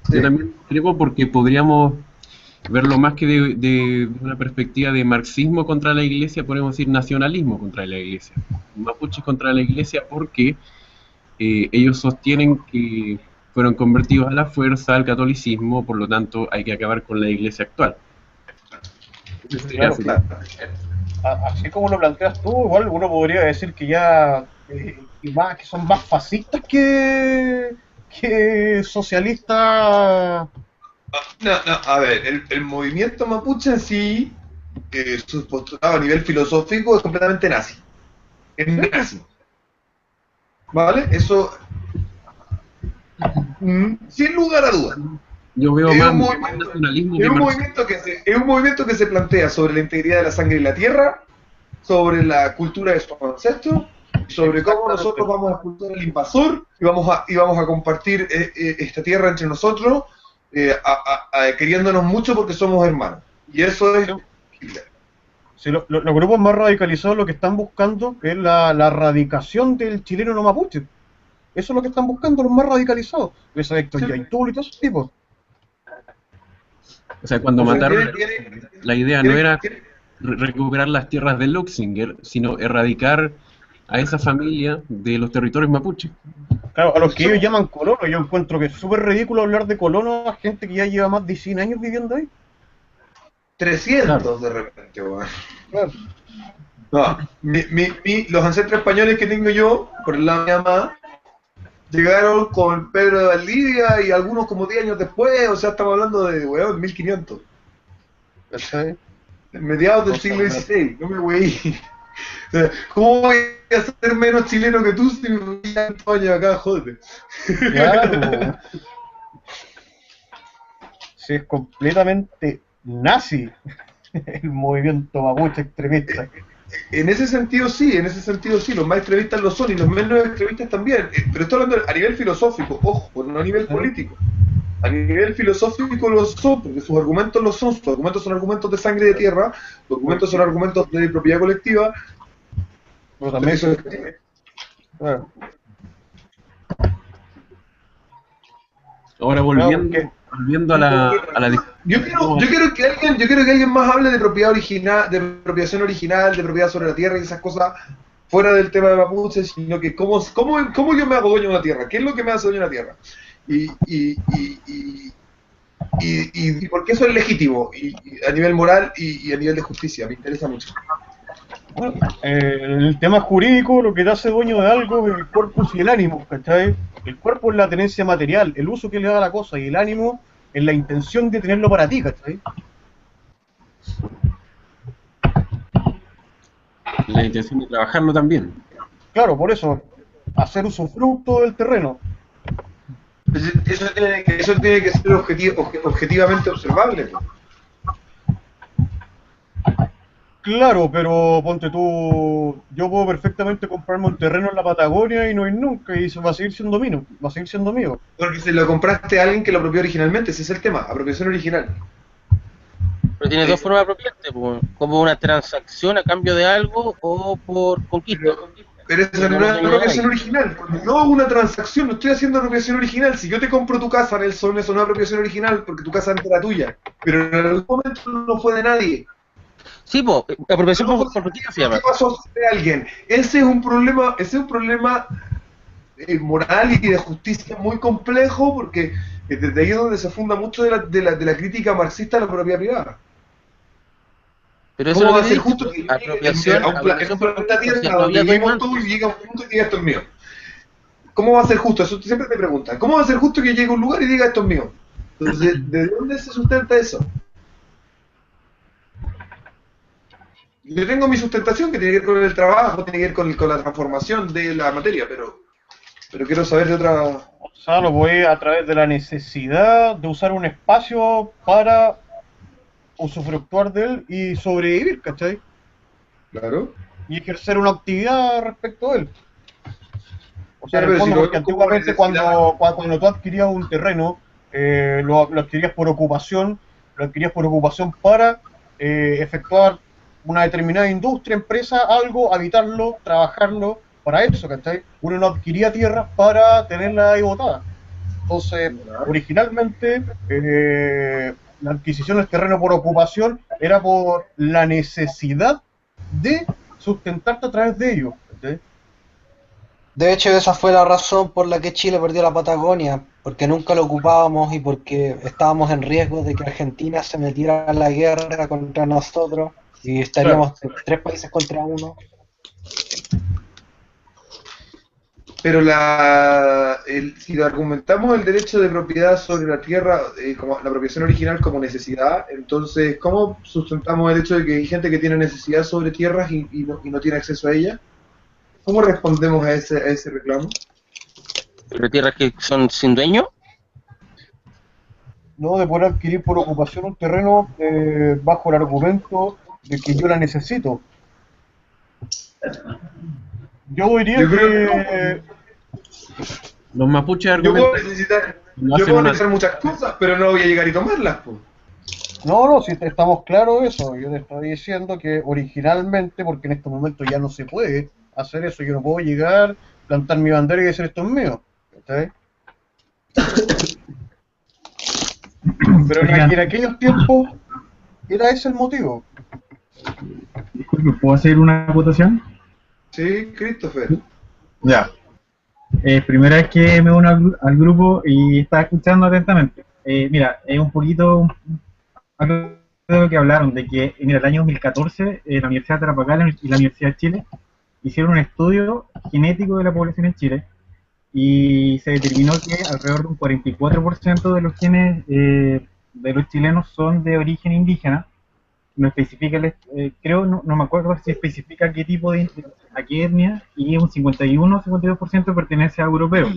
Sí. Yo también creo porque podríamos verlo más que de una perspectiva de marxismo contra la iglesia, podemos decir nacionalismo contra la iglesia. Mapuches contra la iglesia porque ellos sostienen que fueron convertidos a la fuerza al catolicismo, por lo tanto hay que acabar con la iglesia actual. Claro. Así como lo planteas tú, igual uno podría decir que ya que son más fascistas que socialistas. No, a ver, el movimiento mapuche en sí, su postulado a nivel filosófico es completamente nazi. Es nazi. ¿Vale? Eso, sin lugar a dudas. Yo veo Es más un movimiento, nacionalismo es que un marxismo. movimiento que se plantea sobre la integridad de la sangre y la tierra, sobre la cultura de sus ancestros, sobre cómo nosotros vamos a expulsar al invasor y vamos a compartir esta tierra entre nosotros, queriéndonos mucho porque somos hermanos. Y eso es Hitler. Sí, los grupos más radicalizados lo que están buscando es la erradicación del chileno no mapuche. Eso es lo que están buscando los más radicalizados. Esa Héctor Yaitul y todos esos tipos. O sea, cuando O sea, mataron, la idea no era quiere- recuperar las tierras de Luxinger, sino erradicar a esa familia de los territorios mapuche. Claro, a los que ellos llaman colonos, yo encuentro que es súper ridículo hablar de colonos a gente que ya lleva más de 100 años viviendo ahí. 300 de repente, weón. Claro. No, los ancestros españoles que tengo yo, por el lado de mi mamá, llegaron con Pedro de Valdivia y algunos como 10 años después, o sea, estamos hablando de, weón, 1500. ¿Cachai? Mediados del siglo XVI, no me weí. O sea, ¿cómo voy a ser menos chileno que tú si me voy tantos años acá, joder? Claro. Sí, es completamente nazi el movimiento mapuche extremista. En ese sentido sí, los más extremistas lo son y los menos extremistas también, pero estoy hablando a nivel filosófico, ojo, no a nivel político. A nivel filosófico lo son, porque sus argumentos lo son, sus argumentos son argumentos de sangre y de tierra, sus argumentos son argumentos de propiedad colectiva, Pero también eso es... claro. Ahora volviendo a la Yo quiero que alguien más hable de propiedad original, de apropiación original, de propiedad sobre la tierra y esas cosas fuera del tema de mapuche, sino que cómo yo me hago dueño de una tierra, qué es lo que me hace dueño de una tierra y por qué eso es legítimo y a nivel moral y a nivel de justicia, me interesa mucho. Bueno, el tema jurídico, lo que te hace dueño de algo es el cuerpo y el ánimo, ¿cachai? El cuerpo es la tenencia material, el uso que le da a la cosa, y el ánimo es la intención de tenerlo para ti, ¿cachai? la intención de trabajarlo también. Claro, por eso, hacer usufructo del terreno. Eso tiene que ser objetivamente observable, pues. Claro, pero ponte tú, yo puedo perfectamente comprarme un terreno en la Patagonia y no ir nunca, y eso va a seguir siendo mío, va a seguir siendo mío. Porque se lo compraste a alguien que lo apropió originalmente, ese es el tema, apropiación original. Pero tienes dos formas de apropiarte, pues, como una transacción a cambio de algo o por conquista. Pero esa no es apropiación original. Cuando yo hago una transacción, no estoy haciendo apropiación original. Si yo te compro tu casa, Nelson, eso no es apropiación original porque tu casa antes era tuya. Pero en algún momento no fue de nadie. Sí, pues, apropiación por conquista se llama. ¿Qué pasó de alguien? Ese es un problema moral y de justicia muy complejo porque desde ahí es donde se funda mucho de la crítica marxista a la propiedad privada. Pero eso ¿Cómo es va lo a que ser dice, justo que apropiación, en un apropiación por planeta conquista, Tierra no donde había vivimos dueño todos y antes. llega un punto y diga esto es mío? ¿Cómo va a ser justo? Eso siempre te preguntan. ¿Cómo va a ser justo que llegue a un lugar y diga esto es mío? Entonces, ¿de dónde se sustenta eso? Yo tengo mi sustentación que tiene que ver con el trabajo, tiene que ver con la transformación de la materia, pero quiero saber de otra... O sea, lo voy a través de la necesidad de usar un espacio para usufructuar de él y sobrevivir, ¿cachai? Claro. Y ejercer una actividad respecto a él. O sea, en el Pero si fondo, lo porque vemos como antiguamente necesidad. cuando tú adquirías un terreno, lo adquirías por ocupación, para efectuar una determinada industria, empresa, algo, habitarlo, trabajarlo, para eso, ¿cachai? Uno no adquiría tierras para tenerla ahí botada. Entonces, originalmente, la adquisición del terreno por ocupación era por la necesidad de sustentarte a través de ello, ¿cachai? De hecho, esa fue la razón por la que Chile perdió la Patagonia, porque nunca lo ocupábamos y porque estábamos en riesgo de que Argentina se metiera en la guerra contra nosotros y estaríamos tres países contra uno. Pero si lo argumentamos el derecho de propiedad sobre la tierra, como la apropiación original como necesidad, entonces, ¿cómo sustentamos el hecho de que hay gente que tiene necesidad sobre tierras y no tiene acceso a ellas? ¿Cómo respondemos a ese reclamo? ¿Pero tierras que son sin dueño? No, de poder adquirir por ocupación un terreno bajo el argumento de que yo la necesito. Yo diría Yo creo que... Los mapuches Yo puedo argumentan. necesitar, No yo hacen puedo una- necesitar muchas cosas, pero no voy a llegar y tomarlas, pues. No, si estamos claros de eso. Yo te estoy diciendo que originalmente, porque en estos momentos ya no se puede hacer eso, yo no puedo llegar, plantar mi bandera y decir esto es mío. ¿Cachai? Pero en aquellos tiempos era ese el motivo. Disculpe, ¿puedo hacer una votación? Sí, Christopher. Ya. Primera vez que me uno al grupo y estaba escuchando atentamente. Mira, es un poquito algo de lo que hablaron, de que mira, el año 2014 la Universidad de Tarapacá y la Universidad de Chile hicieron un estudio genético de la población en Chile y se determinó que alrededor de un 44% de los genes de los chilenos son de origen indígena. No especifica, creo, no me acuerdo si especifica qué tipo a qué etnia, y un 51 o 52% pertenece a europeos.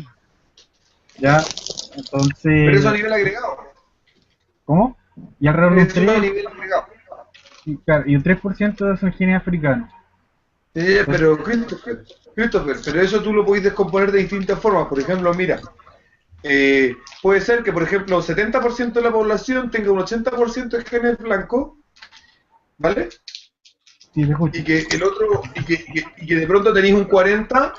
¿Ya? Entonces... Pero eso a nivel agregado. ¿Cómo? Y alrededor de un Eso a 3, nivel agregado. claro, y un 3% son genes africanos. Pero Christopher, pero eso tú lo podés descomponer de distintas formas. Por ejemplo, mira, puede ser que, por ejemplo, 70% de la población tenga un 80% de genes blancos, ¿vale? Sí, te escucho. Y que el otro, y que de pronto tenéis un 40%,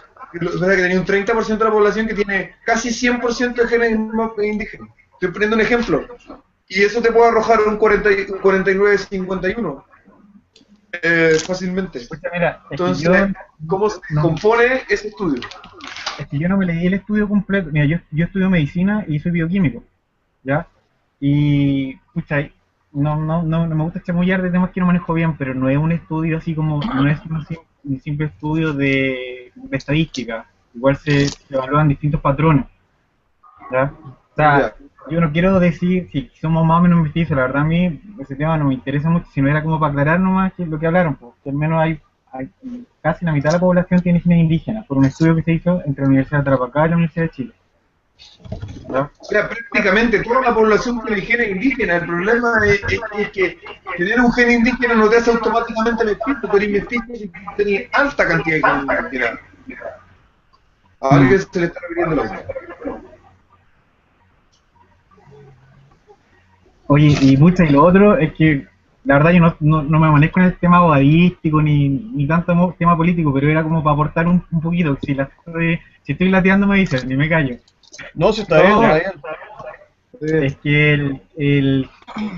o sea, que tenéis un 30% de la población que tiene casi 100% de genes indígenas. Estoy poniendo un ejemplo. Y eso te puede arrojar un 49-51. Fácilmente. Escucha, mira, Entonces, ¿cómo se no. compone ese estudio? Es que yo no me leí el estudio completo. Mira, yo estudio medicina y soy bioquímico, ¿ya? Y, pucha, no me gusta chamullar de temas que no manejo bien, pero no es un estudio así como, no es un simple estudio de estadística. Igual se evalúan distintos patrones, ¿ya? O sea, Ya. yo no quiero decir si somos más o menos mestizos, la verdad a mí ese tema no me interesa mucho, sino era como para aclarar nomás que lo que hablaron, pues, que al menos hay casi la mitad de la población tiene genes indígenas, por un estudio que se hizo entre la Universidad de Tarapacá y la Universidad de Chile. ¿Ya? O sea, prácticamente toda la población tiene genes indígenas. El problema es que tener un gen indígena no te hace automáticamente mestizo, tú eres mestizo y tenés alta cantidad de genes indígenas. A alguien se le está refiriendo la voz. Oye, y pucha, y lo otro es que la verdad yo no me manejo en el tema abogadístico ni tanto tema político, pero era como para aportar un poquito. Si estoy lateando me dicen, ni me callo. No, si está bien, No. está bien. Es que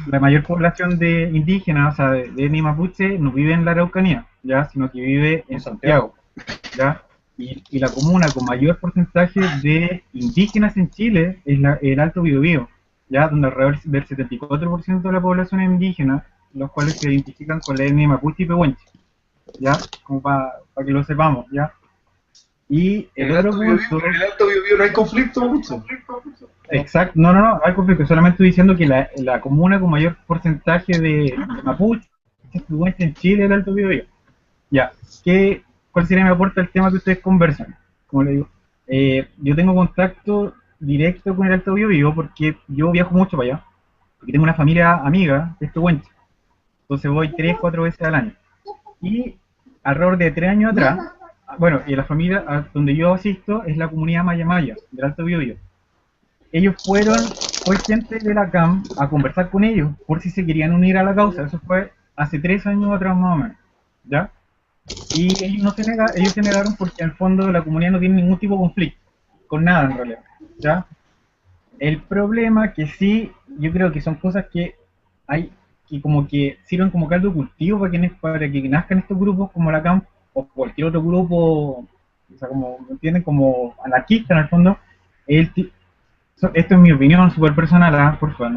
la mayor población de indígenas, o sea, de etnia mapuche, no vive en la Araucanía, ¿ya? Sino que vive en Santiago, ¿ya? Y la comuna con mayor porcentaje de indígenas en Chile es el Alto Biobío, ¿ya? Donde alrededor del 74% de la población es indígena, los cuales se identifican con la etnia mapuche y pehuenche, ¿ya? Como para que lo sepamos, ¿ya? Y En el el otro Alto punto... Biobío, en el Alto Biobío no hay conflicto mucho. Exacto, no hay conflicto, solamente estoy diciendo que la comuna con mayor porcentaje de mapuche en Chile es el Alto Biobío. Ya, ¿cuál sería mi aporte al tema que ustedes conversan? Como le digo, yo tengo contacto directo con el Alto Biobío porque yo viajo mucho para allá, porque tengo una familia amiga de este Huenche, entonces voy 3-4 veces al año. Y alrededor de 3 años atrás, bueno, y la familia a donde yo asisto es la comunidad Maya Maya, del Alto Biobío. Ellos fue gente de la CAM a conversar con ellos por si se querían unir a la causa. Eso fue hace 3 años atrás más o menos, ¿ya? Y ellos se negaron porque en el fondo la comunidad no tiene ningún tipo de conflicto, con nada en realidad, ¿ya? El problema que sí, yo creo que son cosas que hay, que como que sirven como caldo de cultivo para que nazcan estos grupos como la CAM o cualquier otro grupo, o sea, como, ¿me entienden? Como anarquista en el fondo. Esto es mi opinión súper personal, por favor,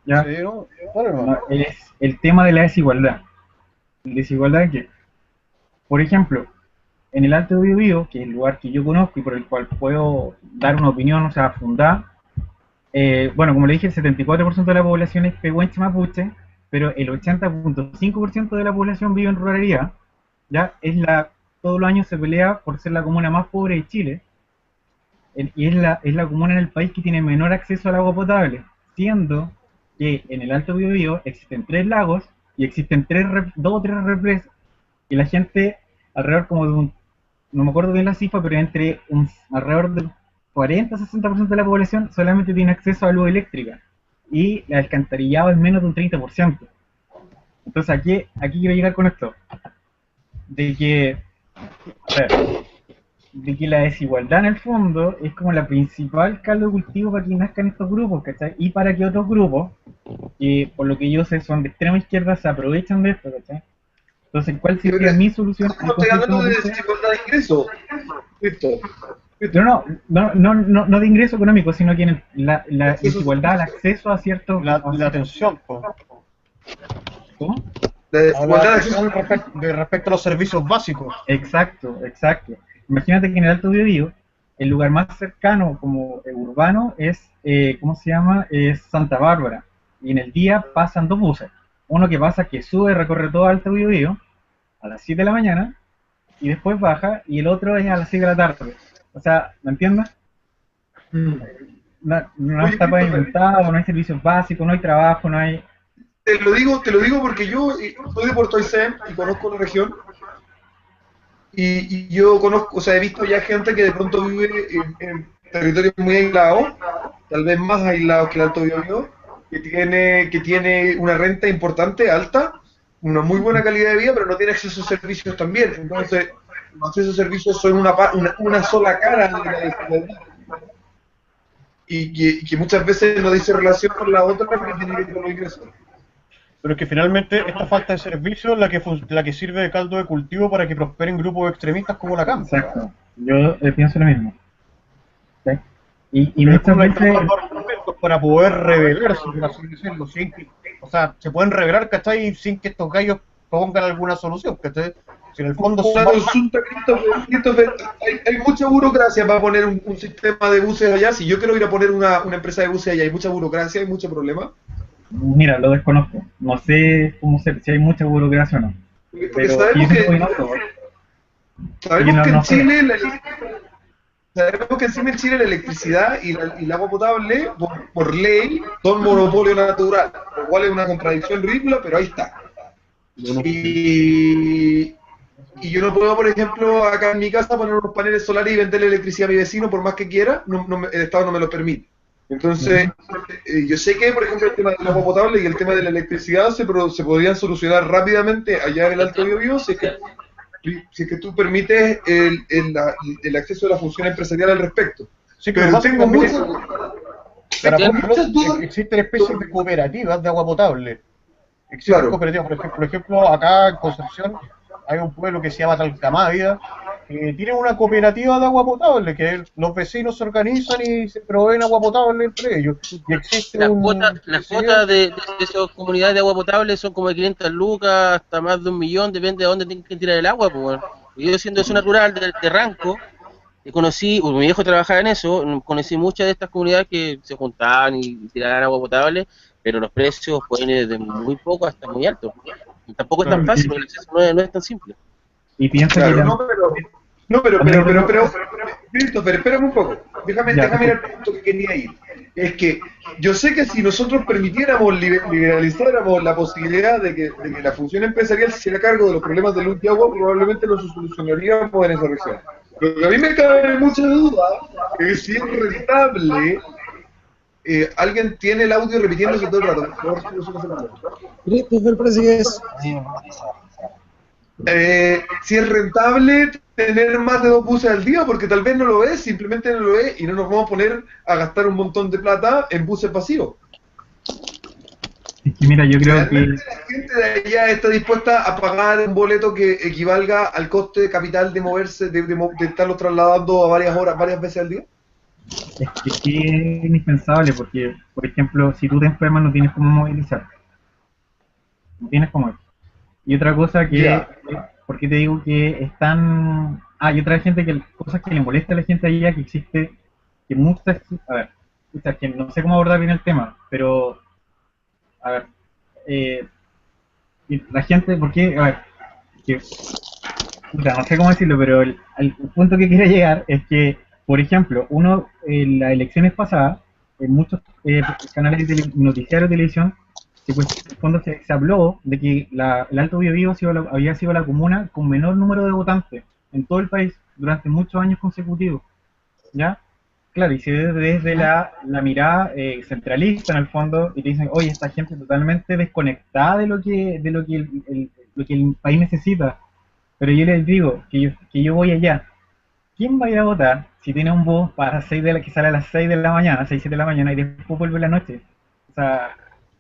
¿ya? Sí, no, claro, hermano. No, es el tema de la desigualdad. ¿Desigualdad de qué? Por ejemplo, en el Alto Biobío, que es el lugar que yo conozco y por el cual puedo dar una opinión, o sea, fundada, bueno, como le dije, el 74% de la población es pehuenche mapuche, pero el 80.5% de la población vive en ruralidad. Ya todos los años se pelea por ser la comuna más pobre de Chile, y es la comuna en el país que tiene menor acceso al agua potable, siendo que en el Alto Biobío existen 3 lagos y existen 2 o 3 represas, y la gente, alrededor como de no me acuerdo bien la cifra, pero alrededor del 40-60% de la población solamente tiene acceso a luz eléctrica, y el alcantarillado es menos de un 30%. Entonces, aquí quiero llegar con esto, de que, a ver, de que la desigualdad en el fondo es como la principal caldo de cultivo para que nazcan estos grupos, ¿cachai? Y para que otros grupos, que por lo que yo sé son de extrema izquierda, se aprovechan de esto, ¿cachai? Entonces, ¿cuál sería mi solución al No estoy conflicto hablando de mapuche? desigualdad de ingreso. Listo. No de ingreso económico, sino que en la desigualdad al acceso a ciertos... La atención, po. ¿Cómo? La La desigualdad de atención respecto a los servicios básicos. Exacto. Imagínate que en el Alto Biobío, el lugar más cercano como urbano es, ¿cómo se llama? Es Santa Bárbara. Y en el día pasan 2 buses. Uno que pasa que sube, recorre todo Alto Biobío a las 7 de la mañana y después baja, y el otro es a las 6 de la tarde. O sea, ¿me entiendes? No Oye, está pavimentado, no hay servicios básicos, no hay trabajo, no hay... te lo digo porque yo soy de Puerto Aysén y conozco la región. Y yo conozco, o sea, he visto ya gente que de pronto vive en territorios muy aislados, tal vez más aislados que el Alto Biobío, que tiene una renta importante, alta, una muy buena calidad de vida, pero no tiene acceso a servicios también. Entonces, los accesos a servicios son una sola cara de la desigualdad. Y que muchas veces no dice relación con la otra que tiene que ver con los ingresos. Pero es que finalmente esta falta de servicio es la que sirve de caldo de cultivo para que prosperen grupos extremistas como la CAM. Exacto. Yo pienso lo mismo. ¿Sí? Y Pero es muchas como veces... los argumentos para poder rebelarse, por así decirlo, o sea, se pueden rebelar, ¿cachai? Sin que estos gallos propongan alguna solución, ¿cachai? Si en el fondo Una consulta, Christopher, hay mucha burocracia para poner un sistema de buses allá. Si yo quiero ir a poner una empresa de buses allá, hay mucha burocracia, hay mucho problema. Mira, lo desconozco. No sé si hay mucha burocracia o no. Porque Pero sabemos que en Chile sabemos que encima en Chile la electricidad y el agua potable, por ley, son monopolio natural, lo cual es una contradicción ridícula, pero ahí está. Y yo no puedo, por ejemplo, acá en mi casa poner unos paneles solares y venderle electricidad a mi vecino por más que quiera, el Estado no me lo permite. Entonces, yo sé que, por ejemplo, el tema del agua potable y el tema de la electricidad se podrían solucionar rápidamente allá en el Alto Biobío si es que tú permites el acceso a la función empresarial al respecto. Sí, pero tengo muchas dudas. Existen especies de cooperativas de agua potable. Existen cooperativas, por ejemplo, acá en Concepción hay un pueblo que se llama Talcamávida, que tiene una cooperativa de agua potable, que los vecinos se organizan y se proveen agua potable entre ellos. Y existe las cuotas de esas comunidades de agua potable son como de 500 lucas hasta más de 1 millón, depende de dónde tienen que tirar el agua. Pues, bueno. Yo siendo de zona rural de Ranco, mi viejo trabajaba en eso, conocí muchas de estas comunidades que se juntaban y tiraban agua potable, pero los precios pueden ir desde muy poco hasta muy altos. Y tampoco es tan fácil, el acceso no es tan simple. Y piensa pero Christopher, espérame un poco. Déjame ir al punto que quería ir. Es que yo sé que si nosotros permitiéramos, liberalizáramos la posibilidad de que la función empresarial se hiciera cargo de los problemas de luz y agua, probablemente lo solucionaríamos en esa región. Lo que a mí me cabe mucha duda es si es rentable. Alguien tiene el audio repitiéndose todo el rato. Por favor, Christopher parece que es. Si es rentable tener más de 2 buses al día, porque tal vez no lo es, simplemente no lo es, y no nos vamos a poner a gastar un montón de plata en buses vacíos. Mira, yo creo que la gente de allá está dispuesta a pagar un boleto que equivalga al coste de capital de moverse, de estarlo trasladando a varias horas, varias veces al día. es indispensable, porque, por ejemplo, si tú te enfermas no tienes cómo movilizar. No tienes cómo. Y otra cosa que, ¿por qué te digo que es tan y otra gente cosas que le molesta a la gente allá, que existe, que muchas, a ver, pucha, que no sé cómo abordar bien el tema, pero, a ver, eh, y la gente, ¿por qué? A ver, que, puta, no sé cómo decirlo, pero el punto que quiero llegar es que, por ejemplo, en las elecciones pasadas, en muchos canales de noticiarios de televisión, cuando se habló de que el Alto Biobío había sido la comuna con menor número de votantes en todo el país durante muchos años consecutivos, ¿ya? Claro, y se ve desde la mirada centralista en el fondo, y te dicen, oye, esta gente totalmente desconectada de lo que el país necesita. Pero yo les digo que yo voy allá. ¿Quién va a ir a votar si tiene un bus para 6 que sale a las 6 de la mañana, 6, 7 de la mañana, y después vuelve en la noche? O sea,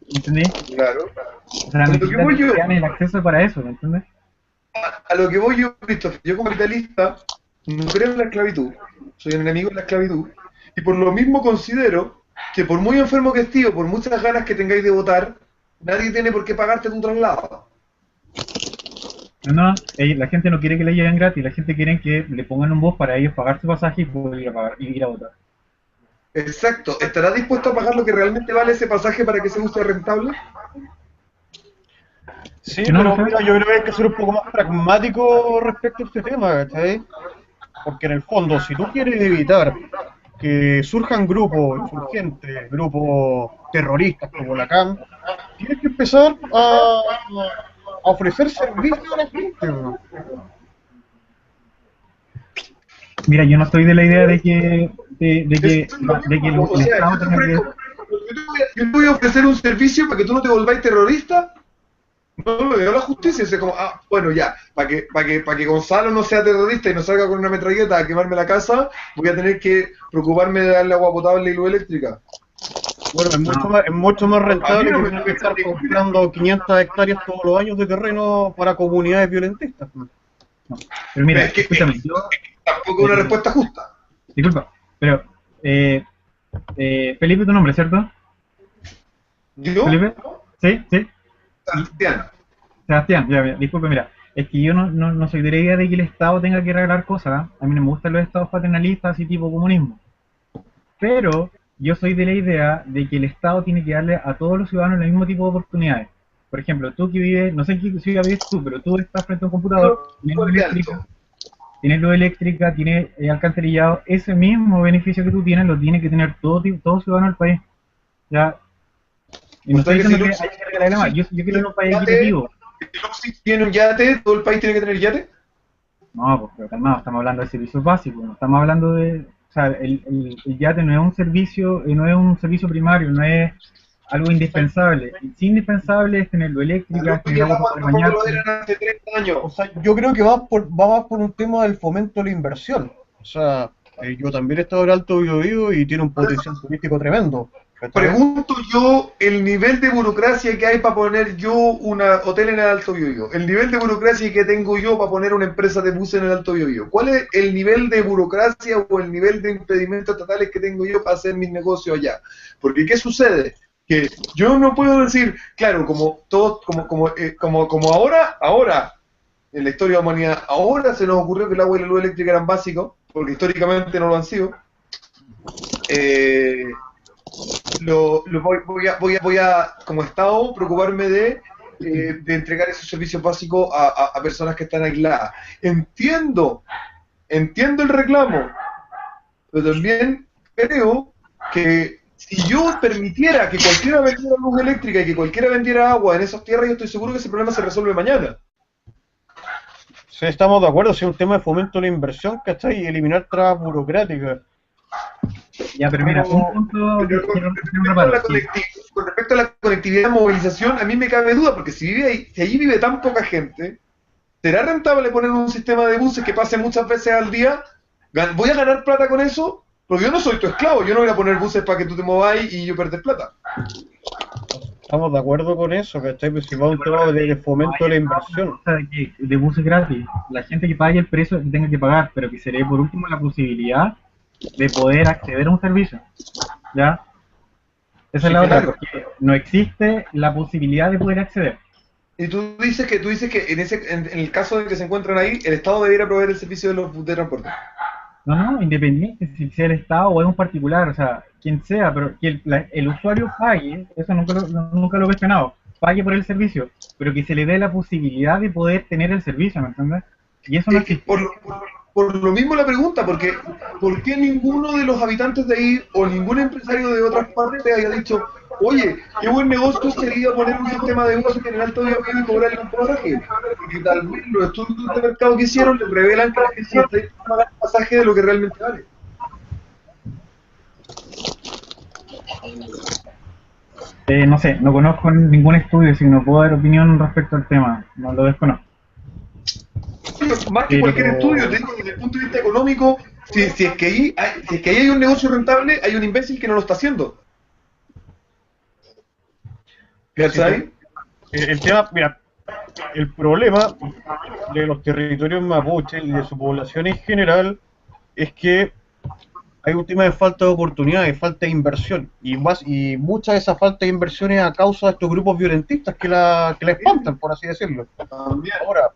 ¿entendés? Claro. O sea, necesitan que tengan el acceso para eso, ¿me entiendes? A lo que voy yo, Christopher, yo como capitalista no creo en la esclavitud, soy un enemigo de la esclavitud, y por lo mismo considero que por muy enfermo que esté o por muchas ganas que tengáis de votar, nadie tiene por qué pagarte un traslado. No, la gente no quiere que le lleguen gratis, la gente quiere que le pongan un bus para ellos pagar su pasaje y poder ir a votar. Exacto, ¿estará dispuesto a pagar lo que realmente vale ese pasaje para que se use rentable? Sí, pero mira, yo creo que hay que ser un poco más pragmático respecto a este tema, ¿cachai? Porque en el fondo, si tú quieres evitar que surjan grupos insurgentes, grupos terroristas como la CAM, tienes que empezar a ofrecer servicios a la gente, ¿no? Mira, yo no estoy de la idea de que el Estado tenga que... Yo te voy a ofrecer un servicio para que tú no te volváis terrorista. No lo veo la justicia, es como, bueno, ya, para que Gonzalo no sea terrorista y no salga con una metralleta a quemarme la casa, voy a tener que preocuparme de darle agua potable y luz eléctrica. Bueno, es mucho más rentable que tener que estar comprando 500 hectáreas todos los años de terreno para comunidades violentistas. No. Pero mira, es que, escúchame, tampoco es una respuesta justa. Disculpa, pero Felipe, tu nombre, ¿cierto? ¿Yo? ¿Felipe? Sí. Sebastián, ya, disculpe, mira, es que yo no soy de la idea de que el Estado tenga que regalar cosas, ¿eh? A mí no me gustan los estados paternalistas así tipo comunismo. Pero yo soy de la idea de que el Estado tiene que darle a todos los ciudadanos el mismo tipo de oportunidades. Por ejemplo, tú que vives, no sé en qué ciudad vives tú, pero tú estás frente a un computador, tienes luz eléctrica, tienes alcantarillado, ese mismo beneficio que tú tienes lo tiene que tener todo ciudadano del país. Ya. Y no estoy diciendo que hay que regalarle más, yo quiero un país equitativo. Si tiene un yate, ¿todo el país tiene que tener yate? No, pues calmado, estamos hablando de servicios básicos, no estamos hablando de... O sea, el yate no es un servicio primario, no es algo indispensable. Sí, indispensable es tenerlo eléctrica, es tener agua para bañarse. O sea, yo creo que va más por un tema del fomento de la inversión. O sea, yo también he estado en Alto Biobío y tiene un potencial turístico tremendo. Pregunto yo el nivel de burocracia que hay para poner yo un hotel en el Alto Biobío, el nivel de burocracia que tengo yo para poner una empresa de buses en el Alto Biobío. ¿Cuál es el nivel de burocracia o el nivel de impedimentos estatales que tengo yo para hacer mis negocios allá? Porque ¿qué sucede? Que yo no puedo decir, claro, como ahora en la historia de la humanidad, ahora se nos ocurrió que el agua y la luz eléctrica eran básicos, porque históricamente no lo han sido. Voy a, como Estado, preocuparme de entregar esos servicios básicos a personas que están aisladas. Entiendo el reclamo, pero también creo que si yo permitiera que cualquiera vendiera luz eléctrica y que cualquiera vendiera agua en esas tierras, yo estoy seguro que ese problema se resuelve mañana. Sí, estamos de acuerdo, si es un tema de fomento de la inversión, ¿cachai? Y eliminar trabas burocráticas. Ya, pero mira, un punto con respecto a la conectividad y movilización, a mí me cabe duda, porque si allí vive tan poca gente, ¿será rentable poner un sistema de buses que pase muchas veces al día? ¿Voy a ganar plata con eso? Porque yo no soy tu esclavo, yo no voy a poner buses para que tú te mováis y yo perder plata. Estamos de acuerdo con eso, ¿cachai? Pues si va un tema de fomento de la inversión. De buses gratis, la gente que pague el precio que tenga que pagar, pero que se le dé por último la posibilidad de poder acceder a un servicio, ¿ya? Esa es la otra, porque no existe la posibilidad de poder acceder. Y tú dices que en el caso de que se encuentren ahí, el Estado debiera proveer el servicio de transporte. No, independiente si sea el Estado o es un particular, o sea, quien sea, pero que el usuario pague, eso nunca lo he cuestionado, pague por el servicio, pero que se le dé la posibilidad de poder tener el servicio, ¿me entiendes? Y eso no Es que existe. por lo mismo la pregunta, porque ¿por qué ninguno de los habitantes de ahí o ningún empresario de otras partes haya dicho, oye, qué buen negocio sería poner un sistema de bus en el Alto Biobío y cobrarle un pasaje? Porque tal vez los estudios de mercado que hicieron les revelan que la gente no está dispuesta a pagar el pasaje de lo que realmente vale. No sé, no conozco ningún estudio, si no puedo dar opinión respecto al tema, no lo desconozco. Más que cualquier estudio, te digo, desde el punto de vista económico, si es que ahí hay un negocio rentable, hay un imbécil que no lo está haciendo. ¿Cachai? El tema, mira, el problema de los territorios mapuche y de su población en general es que hay un tema de falta de oportunidad, de falta de inversión, y mucha de esa falta de inversión es a causa de estos grupos violentistas que la espantan, por así decirlo. También. Ahora,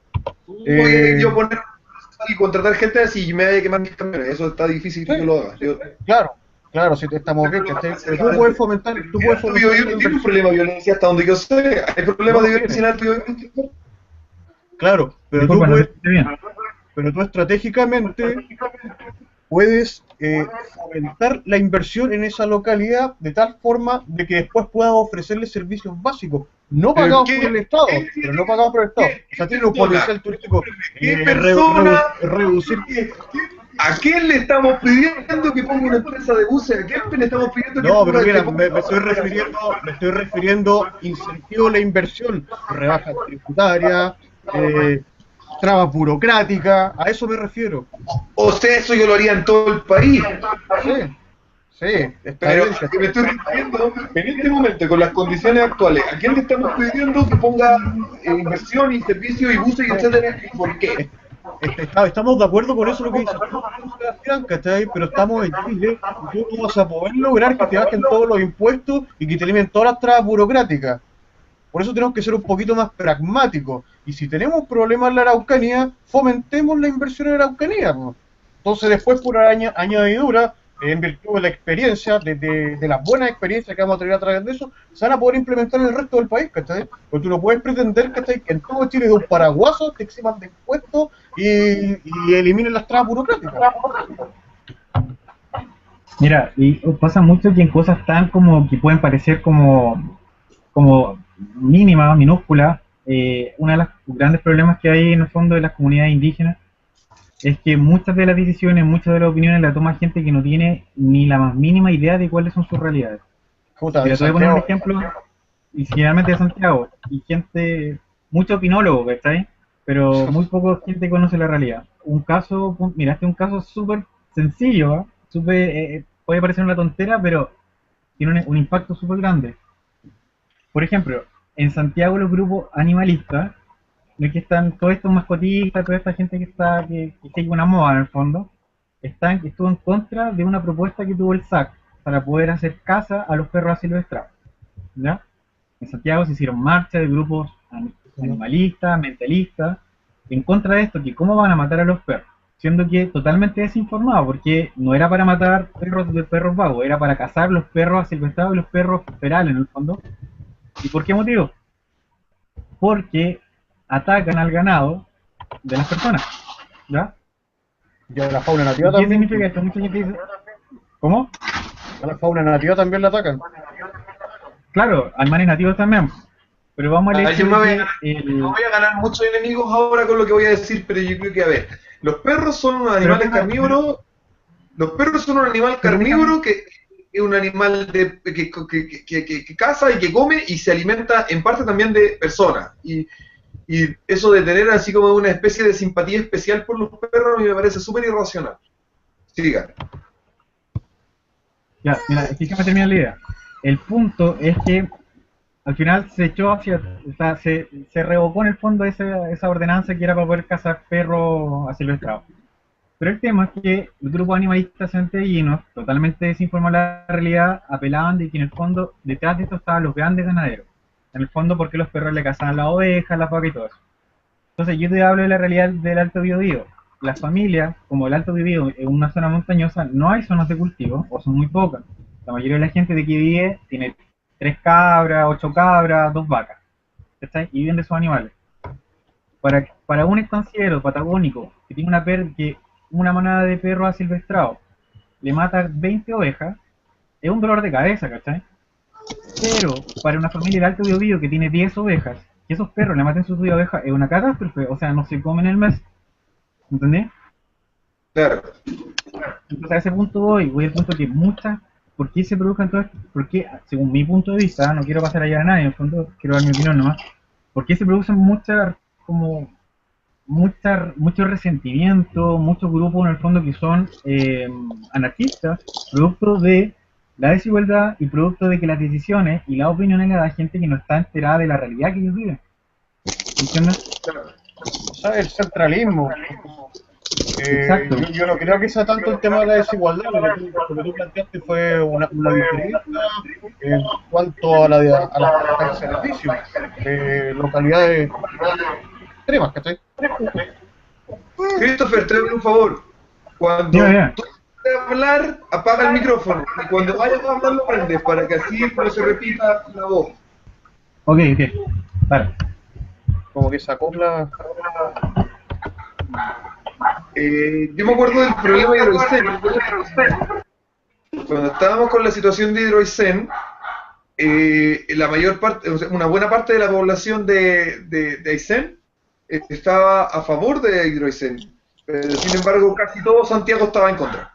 Yo poner y contratar gente así y me vaya a quemar mis camiones, eso está difícil que yo lo haga. Claro, si estamos bien, pero tú puedes fomentar, Yo no tengo un problema de violencia hasta donde yo sé, hay problemas de violencia en Alto Biobío. Claro, pero tú estratégicamente puedes fomentar la inversión en esa localidad de tal forma de que después puedas ofrecerle servicios básicos, no pagados por el Estado, pero no pagados por el Estado. O sea, tiene un potencial turístico reducir. ¿A quién le estamos pidiendo que ponga una empresa de buses? ¿A quién le estamos pidiendo que ponga? No, pero mira, me estoy refiriendo incentivo a la inversión, rebajas tributarias, trabas burocráticas, a eso me refiero. O sea, eso yo lo haría en todo el país. Sí, está pero bien. me estoy refiriendo, en este momento, con las condiciones actuales, ¿a quién le estamos pidiendo que ponga inversión y servicio y buses y etcétera? ¿Y por qué? Estamos de acuerdo con eso lo que dices tú, Sebastián, ¿cachai? Pero estamos en Chile y tú no vas a poder lograr que te bajen todos los impuestos y que te eliminen todas las trabas burocráticas. Por eso tenemos que ser un poquito más pragmáticos. Y si tenemos problemas en la Araucanía, fomentemos la inversión en la Araucanía. Pues. Entonces después, por añadidura, en virtud de la experiencia, de las buenas experiencias que vamos a tener a través de eso, se van a poder implementar en el resto del país, ¿cachai? Porque tú no puedes pretender, ¿cachai? Que en todo Chile de un paraguaso te eximan de impuestos y eliminen las trabas burocráticas. Mira, y pasa mucho que en cosas tan como que pueden parecer como mínimas, minúsculas, uno de los grandes problemas que hay en el fondo de las comunidades indígenas es que muchas de las decisiones, muchas de las opiniones las toma gente que no tiene ni la más mínima idea de cuáles son sus realidades. Te voy a poner un ejemplo, y generalmente de Santiago, y mucho opinólogo, ¿cachai? Pero muy poca gente conoce la realidad. Mira, este es un caso súper sencillo, puede parecer una tontera, pero tiene un impacto súper grande. Por ejemplo, en Santiago los grupos animalistas, no es que están todos estos mascotistas, toda esta gente que sigue una moda en el fondo, estuvo en contra de una propuesta que tuvo el SAC para poder hacer caza a los perros asilvestrados. ¿Ya? En Santiago se hicieron marchas de grupos animalistas, mentalistas, en contra de esto, que cómo van a matar a los perros, siendo que totalmente desinformado, porque no era para matar perros vagos, era para cazar los perros asilvestrados y los perros ferales en el fondo. ¿Y por qué motivo? Porque atacan al ganado de las personas, ¿ya? Y a la fauna nativa también. ¿Qué significa esto? Mucha gente dice, ¿cómo? A la fauna nativa también la atacan. Claro, animales nativos también. Pero vamos a leer. Yo no voy a ganar muchos enemigos ahora con lo que voy a decir, pero yo creo que, a ver, los perros son unos animales carnívoros. Los perros son un animal carnívoro que es un animal que caza y que come y se alimenta en parte también de personas. Y eso de tener así como una especie de simpatía especial por los perros a mí me parece súper irracional. Siga. Ya, mira, déjame terminar la idea. El punto es que al final se echó se revocó en el fondo esa ordenanza que era para poder cazar perros asilvestrados. Pero el tema es que el grupo animalistas santiaguinos, totalmente desinformados de la realidad, apelaban de que en el fondo detrás de esto estaban los grandes ganaderos. En el fondo, porque los perros le cazaban las ovejas, las vacas y todo eso. Entonces, yo te hablo de la realidad del Alto Biobío. Las familias, como el Alto Biobío es una zona montañosa, no hay zonas de cultivo, o son muy pocas. La mayoría de la gente de que vive tiene 3 cabras, 8 cabras, 2 vacas, ¿cachai? Y viven de esos animales. Para un estanciero patagónico que tiene una manada de perros asilvestrados le mata 20 ovejas, es un dolor de cabeza, ¿cachai? Pero para una familia del Alto Biobío que tiene 10 ovejas, que esos perros le maten sus 10 ovejas, es una catástrofe, o sea, no se comen el mes, ¿entendés? Claro. Entonces a ese punto voy al punto que ¿por qué se produzcan todas? ¿Por qué, según mi punto de vista, no quiero pasar allá a nadie, en el fondo quiero dar mi opinión nomás, ¿por qué se producen mucho resentimiento, muchos grupos en el fondo que son anarquistas, producto de la desigualdad y producto de que las decisiones y las opiniones le da gente que no está enterada de la realidad que ellos viven? ¿Entiendes? O sea, el centralismo. Exacto. Yo no creo que sea tanto el tema de la desigualdad, lo que tú planteaste fue una diferencia en cuanto a las servicios de localidades extremas, ¿cachai? Christopher, te doy un favor. Cuando tú vayas a hablar, apaga el micrófono. Y cuando vayas a hablar, lo prendes para que así no se repita la voz. Ok. Vale. Como que se acopla. Yo me acuerdo del problema de Hidroicén. Cuando estábamos con la situación de Hidroicén, la mayor parte, o sea, una buena parte de la población de Aysén estaba a favor de Hidroicén, pero sin embargo casi todo Santiago estaba en contra.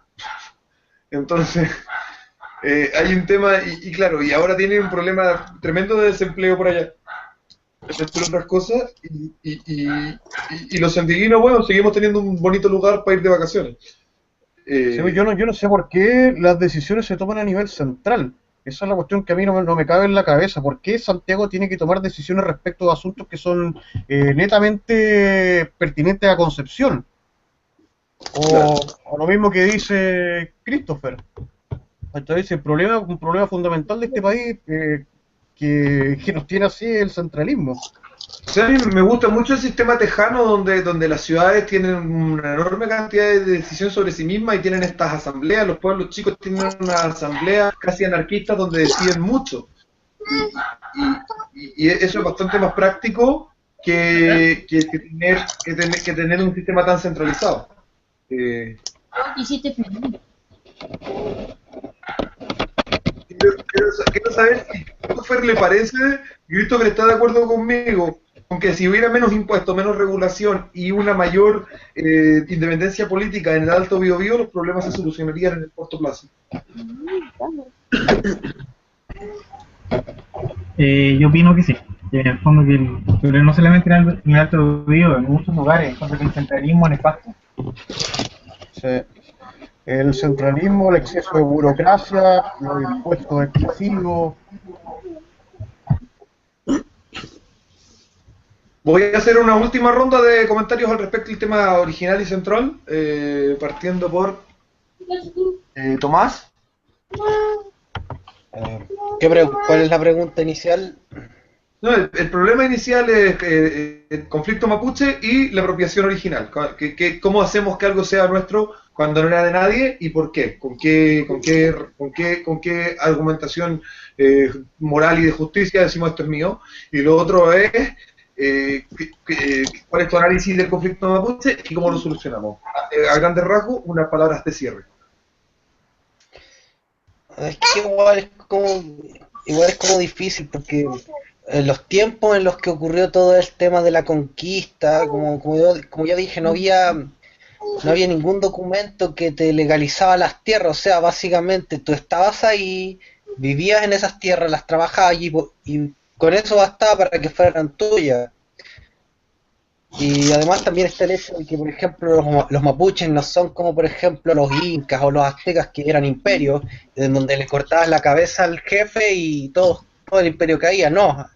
Entonces, hay un tema, y claro, y ahora tiene un problema tremendo de desempleo por allá, entre otras cosas, y los santiguinos, bueno, seguimos teniendo un bonito lugar para ir de vacaciones. Sí, yo no sé por qué las decisiones se toman a nivel central. Esa es la cuestión que a mí no me cabe en la cabeza. ¿Por qué Santiago tiene que tomar decisiones respecto a asuntos que son netamente pertinentes a Concepción? O lo mismo que dice Christopher. Entonces, un problema fundamental de este país que nos tiene así el centralismo. O sea, a mí me gusta mucho el sistema tejano donde las ciudades tienen una enorme cantidad de decisión sobre sí mismas y tienen estas asambleas. Los pueblos chicos tienen una asamblea casi anarquistas donde deciden mucho. Y eso es bastante más práctico que tener un sistema tan centralizado. Hiciste feliz. Quiero saber si a Christopher le parece, Christopher está de acuerdo conmigo, con que si hubiera menos impuestos, menos regulación y una mayor independencia política en el Alto Biobío, los problemas se solucionarían en el corto plazo. Yo opino que sí. En el fondo, pero no solamente en el Alto Biobío, en muchos lugares, entonces el centralismo es nefasto. Sí. El centralismo, el exceso de burocracia, los impuestos excesivos. Voy a hacer una última ronda de comentarios al respecto del tema original y central, partiendo por Tomás. ¿Cuál es la pregunta inicial? No, el problema inicial es el conflicto mapuche y la apropiación original. ¿Cómo hacemos que algo sea nuestro cuando no era de nadie y por qué? ¿Con qué argumentación moral y de justicia decimos esto es mío? Y lo otro es cuál es tu análisis del conflicto mapuche y cómo lo solucionamos. A grandes rasgos, unas palabras de cierre. Es que igual es como difícil porque en los tiempos en los que ocurrió todo el tema de la conquista, como ya dije, no había ningún documento que te legalizaba las tierras. O sea, básicamente tú estabas ahí, vivías en esas tierras, las trabajabas y con eso bastaba para que fueran tuyas. Y además también está el hecho de que, por ejemplo, los mapuches no son como, por ejemplo, los incas o los aztecas, que eran imperios, en donde le cortabas la cabeza al jefe y todo el imperio caía. No,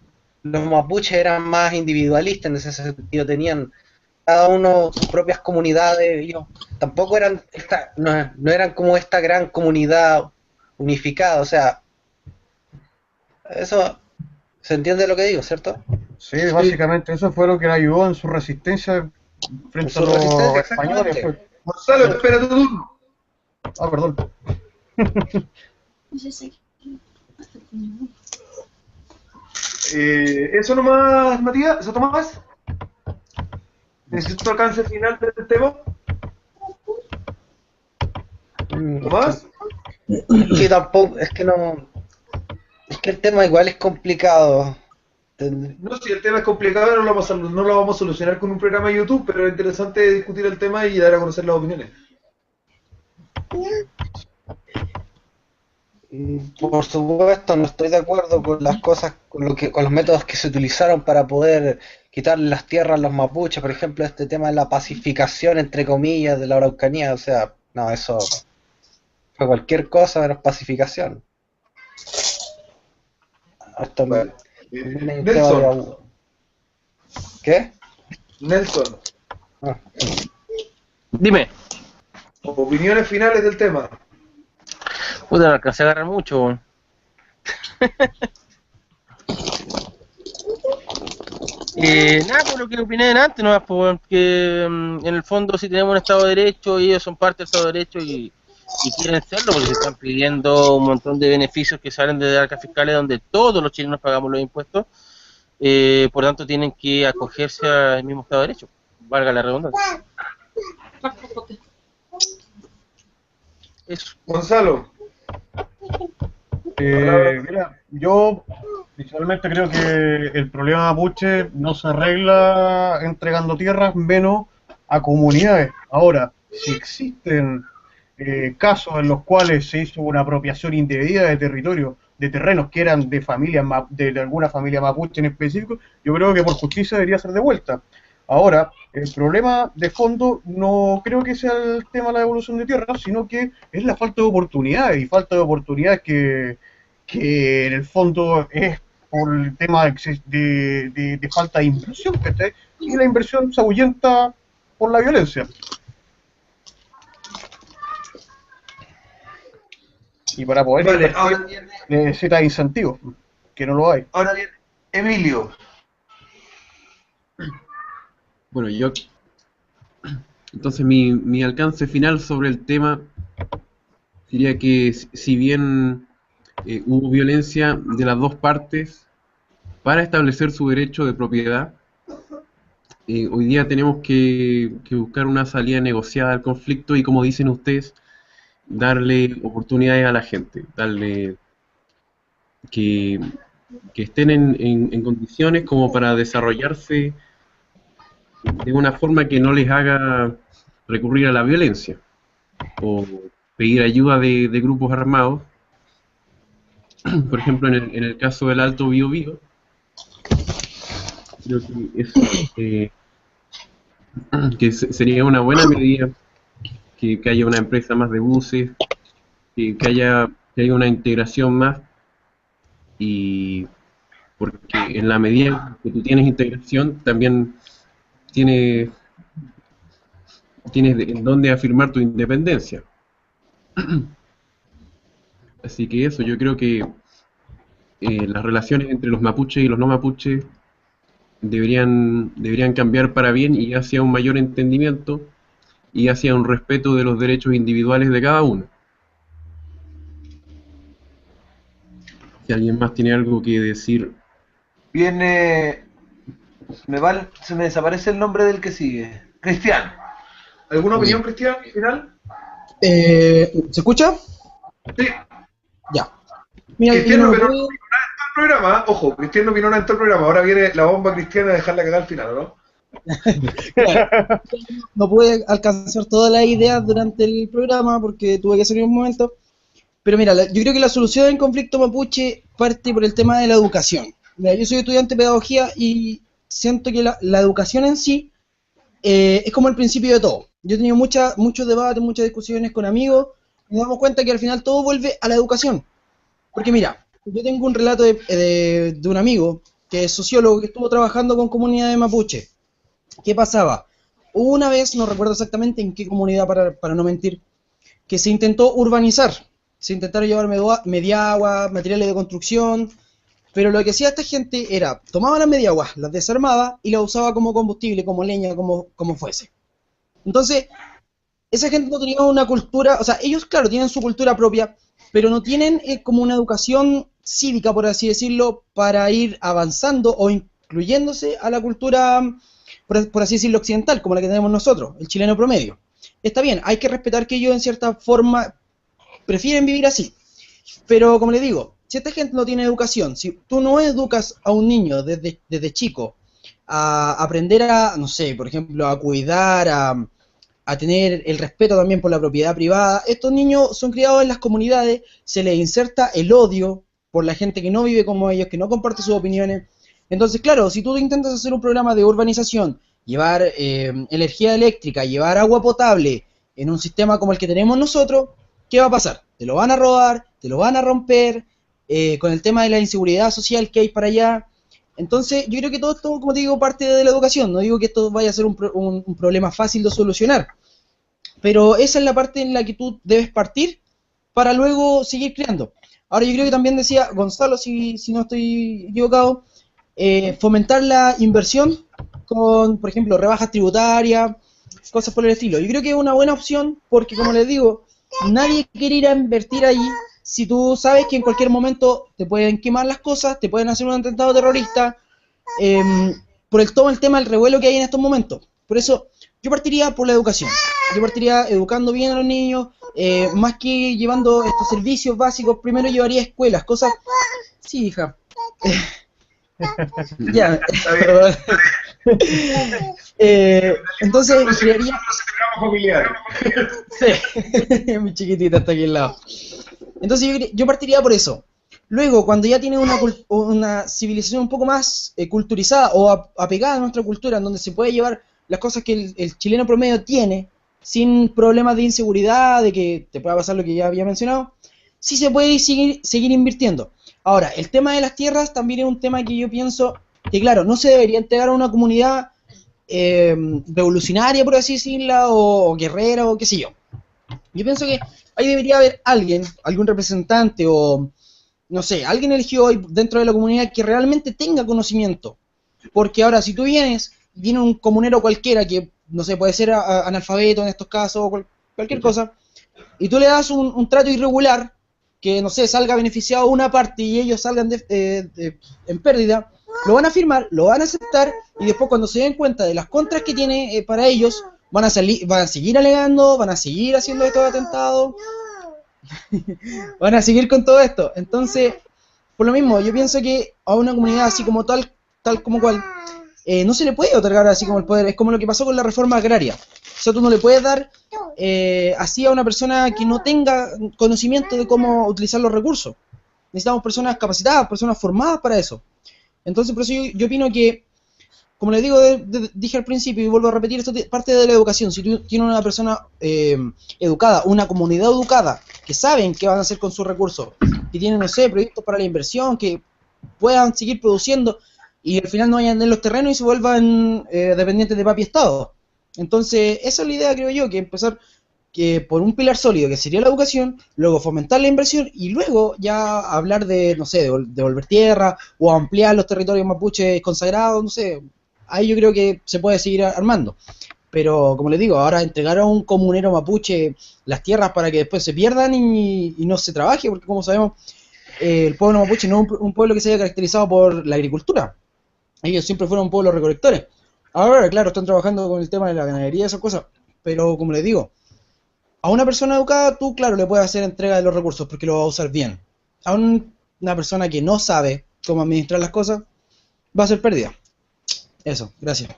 los mapuches eran más individualistas en ese sentido, tenían cada uno sus propias comunidades. Ellos tampoco eran no eran como esta gran comunidad unificada. O sea, eso ¿Se entiende lo que digo, cierto? Sí, básicamente eso fue lo que le ayudó en su resistencia frente a Su los resistencia, españoles. exactamente. Gonzalo, espera tu turno. Ah, perdón. Eso nomás, Matías, eso Tomás. Necesito alcance final del tema. ¿Tomás? Que tampoco, es que no. Es que el tema igual es complicado. No, si el tema es complicado, no lo vamos a solucionar con un programa de YouTube, pero es interesante discutir el tema y dar a conocer las opiniones. Por supuesto, no estoy de acuerdo con las cosas, con los métodos que se utilizaron para poder quitarle las tierras a los mapuches, por ejemplo, este tema de la pacificación, entre comillas, de la Araucanía, o sea, no, eso fue cualquier cosa menos pacificación. Esto Vale. me Nelson. ¿Qué? Nelson, Ah. Dime. opiniones finales del tema. Puta, no alcancé a agarrar mucho, weón. Nada, por lo que opiné antes, ¿no? Porque en el fondo si tenemos un Estado de Derecho y ellos son parte del Estado de Derecho y quieren serlo porque se están pidiendo un montón de beneficios que salen de arcas fiscales donde todos los chilenos pagamos los impuestos, por tanto tienen que acogerse al mismo Estado de Derecho, valga la redundancia. Eso. Gonzalo. Mira, yo principalmente creo que el problema mapuche no se arregla entregando tierras, menos a comunidades. Ahora, si existen casos en los cuales se hizo una apropiación indebida de territorio, de terrenos que eran de familias de alguna familia mapuche en específico, yo creo que por justicia debería ser devuelta. Ahora, el problema de fondo no creo que sea el tema de la devolución de tierras, sino que es la falta de oportunidades, y falta de oportunidades que en el fondo es por el tema de falta de inversión, ¿cachai? Y la inversión se ahuyenta por la violencia. Y para poder Vale, invertir ahora bien, necesita incentivos, que no lo hay. Emilio. Bueno, entonces mi alcance final sobre el tema diría que si bien hubo violencia de las dos partes para establecer su derecho de propiedad, hoy día tenemos que buscar una salida negociada al conflicto y, como dicen ustedes, darle oportunidades a la gente, darle que estén en condiciones como para desarrollarse de una forma que no les haga recurrir a la violencia o pedir ayuda de grupos armados. Por ejemplo, en el caso del Alto Biobío, creo que eso sería una buena medida que haya una empresa más de buses, que haya una integración más, y porque en la medida que tú tienes integración también tienes en dónde afirmar tu independencia. Así que eso, yo creo que las relaciones entre los mapuches y los no mapuches deberían cambiar para bien y hacia un mayor entendimiento y hacia un respeto de los derechos individuales de cada uno. Si alguien más tiene algo que decir. Viene. Se me desaparece el nombre del que sigue. Cristian. ¿Alguna opinión, Cristian, final? ¿Se escucha? Sí. Ya. Mira, Cristian yo no no opinó puedo- en el programa. Ojo, Cristian no opinó en el programa. Ahora viene la bomba cristiana a dejarla cagar al final, ¿no? no pude alcanzar todas las ideas durante el programa porque tuve que salir un momento. Pero mira, yo creo que la solución del conflicto mapuche parte por el tema de la educación. Mira, yo soy estudiante de pedagogía y siento que la educación en sí es como el principio de todo. Yo he tenido muchos debates, muchas discusiones con amigos y nos damos cuenta que al final todo vuelve a la educación. Porque mira, yo tengo un relato de un amigo que es sociólogo que estuvo trabajando con comunidades mapuche. ¿Qué pasaba? Hubo una vez, no recuerdo exactamente en qué comunidad para no mentir, que se intentó urbanizar. Se intentaron llevar media agua, materiales de construcción, Pero lo que hacía esta gente era, tomaba las mediaguas, las desarmaba y las usaba como combustible, como leña, como fuese. Entonces, esa gente no tenía una cultura, o sea, ellos, claro, tienen su cultura propia, pero no tienen como una educación cívica, por así decirlo, para ir avanzando o incluyéndose a la cultura, por así decirlo, occidental, como la que tenemos nosotros, el chileno promedio. Está bien, hay que respetar que ellos en cierta forma prefieren vivir así, pero como les digo, si esta gente no tiene educación, si tú no educas a un niño desde chico a aprender a, no sé, por ejemplo, a cuidar, a tener el respeto también por la propiedad privada, estos niños son criados en las comunidades, se les inserta el odio por la gente que no vive como ellos, que no comparte sus opiniones. Entonces, claro, si tú intentas hacer un programa de urbanización, llevar energía eléctrica, llevar agua potable en un sistema como el que tenemos nosotros, ¿qué va a pasar? Te lo van a robar, te lo van a romper, con el tema de la inseguridad social que hay para allá. Entonces, yo creo que todo esto, como te digo, parte de la educación. No digo que esto vaya a ser un problema fácil de solucionar, pero esa es la parte en la que tú debes partir para luego seguir creando. Ahora, yo creo que también decía Gonzalo, si no estoy equivocado, fomentar la inversión con, por ejemplo, rebajas tributarias, cosas por el estilo. Yo creo que es una buena opción porque, como les digo, nadie quiere ir a invertir ahí si tú sabes que en cualquier momento te pueden quemar las cosas, te pueden hacer un atentado terrorista, por todo el tema del revuelo que hay en estos momentos. Por eso, yo partiría por la educación. Yo partiría educando bien a los niños, más que llevando estos servicios básicos, primero llevaría escuelas, cosas... Sí, hija. Ya, perdón. Entonces, crearía... familiar. Sí, mi chiquitita está aquí al lado. Entonces yo partiría por eso. Luego, cuando ya tiene una civilización un poco más culturizada o apegada a nuestra cultura, en donde se puede llevar las cosas que el chileno promedio tiene, sin problemas de inseguridad, de que te pueda pasar lo que ya había mencionado, sí se puede seguir invirtiendo. Ahora, el tema de las tierras también es un tema que yo pienso que, claro, no se debería entregar a una comunidad revolucionaria, por así decirla, o guerrera, o qué sé yo. Yo pienso que ahí debería haber algún representante o, no sé, alguien elegido hoy dentro de la comunidad que realmente tenga conocimiento. Porque ahora, si tú viene un comunero cualquiera que, no sé, puede ser analfabeto en estos casos, o cualquier cosa, y tú le das un trato irregular, que, no sé, salga beneficiado una parte y ellos salgan en pérdida, lo van a firmar, lo van a aceptar, y después cuando se den cuenta de las contras que tiene para ellos, van a seguir alegando, van a seguir haciendo estos atentados, van a seguir con todo esto. Entonces, por lo mismo, yo pienso que a una comunidad así como tal como cual, no se le puede otorgar así como el poder. Es como lo que pasó con la reforma agraria. O sea, tú no le puedes dar así a una persona que no tenga conocimiento de cómo utilizar los recursos. Necesitamos personas capacitadas, personas formadas para eso. Entonces, por eso yo opino que, como les digo, dije al principio y vuelvo a repetir, esto es parte de la educación. Si tú tienes una persona educada, una comunidad educada, que saben qué van a hacer con sus recursos, que tienen, no sé, proyectos para la inversión, que puedan seguir produciendo y al final no vayan en los terrenos y se vuelvan dependientes de papi Estado. Entonces, esa es la idea, creo yo, que empezar por un pilar sólido, que sería la educación, luego fomentar la inversión y luego ya hablar de, no sé, de devolver tierra o ampliar los territorios mapuches consagrados, no sé. Ahí yo creo que se puede seguir armando. Pero, como les digo, ahora entregar a un comunero mapuche las tierras para que después se pierdan y no se trabaje, porque como sabemos, el pueblo mapuche no es un pueblo que se haya caracterizado por la agricultura. Ellos siempre fueron pueblos recolectores. Ahora, claro, están trabajando con el tema de la ganadería y esas cosas, pero como les digo, a una persona educada tú, claro, le puedes hacer entrega de los recursos porque lo va a usar bien. A una persona que no sabe cómo administrar las cosas, va a ser pérdida. Eso, gracias.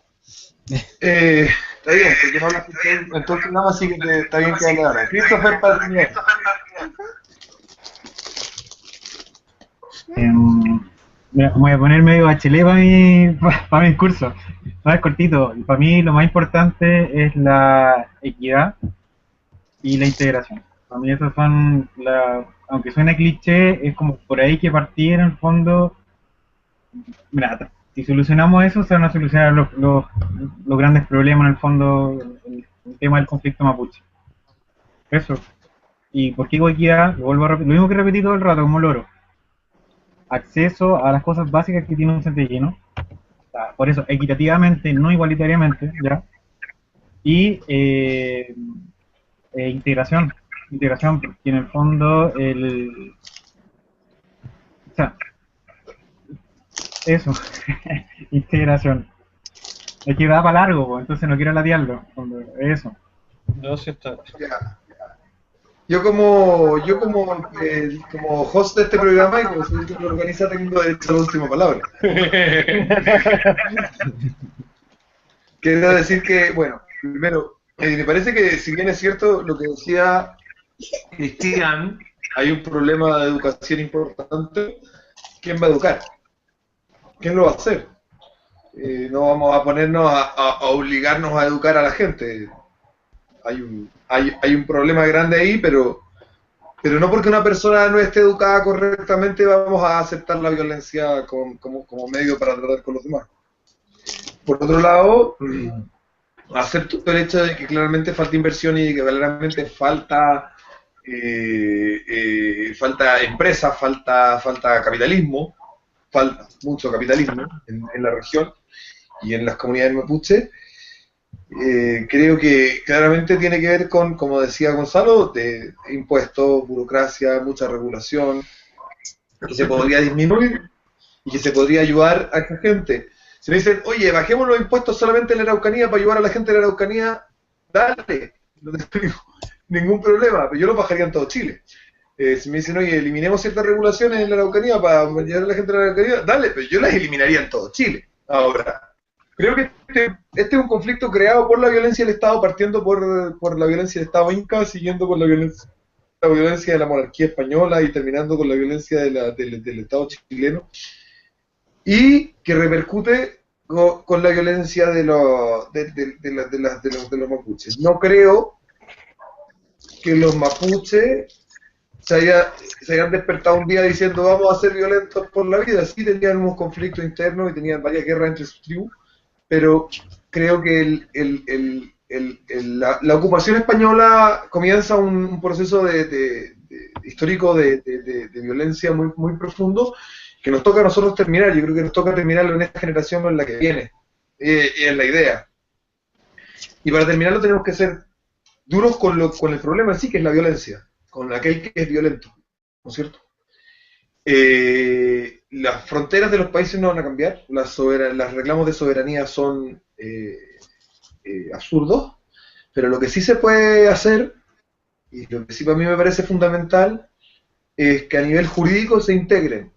Está bien, porque no lo escuché en todo el programa, así que está bien que hable ahora. Christopher Palmier. Me voy a poner medio bachelet para mi discurso. No, es cortito. Para mí lo más importante es la equidad y la integración. Para mí esas son, aunque suene cliché, es como por ahí que partir en el fondo. Mira, si solucionamos eso, se van a solucionar los grandes problemas en el fondo, el tema del conflicto mapuche. Eso. ¿Y por qué digo equidad? Lo vuelvo a repetir, lo mismo que repetí todo el rato, como loro. acceso a las cosas básicas que tiene un centellino. O sea, por eso, equitativamente, no igualitariamente, ¿ya? Y integración, porque en el fondo o sea, eso, integración. Es que da para largo, pues, entonces no quiero latearlo, eso. No, sí está. Ya. Como host de este programa y como soy el que lo organiza, tengo derecho a la última palabra. Quiero decir que, bueno, primero, me parece que si bien es cierto lo que decía Cristian, hay un problema de educación importante. ¿Quién va a educar? ¿Quién lo va a hacer? No vamos a ponernos a obligarnos a educar a la gente. Hay un problema grande ahí, pero no porque una persona no esté educada correctamente vamos a aceptar la violencia como medio para tratar con los demás. Por otro lado, acepto el hecho de que claramente falta inversión y que claramente falta empresa, falta capitalismo, falta mucho capitalismo en la región y en las comunidades mapuche. Creo que claramente tiene que ver con, como decía Gonzalo, de impuestos, burocracia, mucha regulación, que se podría disminuir y que se podría ayudar a esa gente. Si me dicen, oye, bajemos los impuestos solamente en la Araucanía para ayudar a la gente de la Araucanía, dale, no tengo ningún problema, pero yo lo bajaría en todo Chile. Si me dicen, oye, eliminemos ciertas regulaciones en la Araucanía para ayudar a la gente de la Araucanía, dale, pero yo las eliminaría en todo Chile. Ahora, creo que este es un conflicto creado por la violencia del Estado, partiendo por la violencia del Estado inca, siguiendo por la violencia de la monarquía española y terminando con la violencia del Estado chileno, y que repercute con la violencia de los mapuches. No creo que los mapuches se hayan despertado un día diciendo vamos a ser violentos por la vida. Sí tenían unos conflictos internos y tenían varias guerras entre sus tribus, pero creo que la ocupación española comienza un proceso histórico de violencia muy, muy profundo que nos toca a nosotros terminar. Yo creo que nos toca terminarlo en esta generación o en la que viene, y es la idea. Y para terminarlo tenemos que ser duros con el problema en sí, que es la violencia, con aquel que es violento, ¿no es cierto? Las fronteras de los países no van a cambiar, los reclamos de soberanía son absurdos, pero lo que sí se puede hacer, y lo que sí para mí me parece fundamental, es que a nivel jurídico se integren.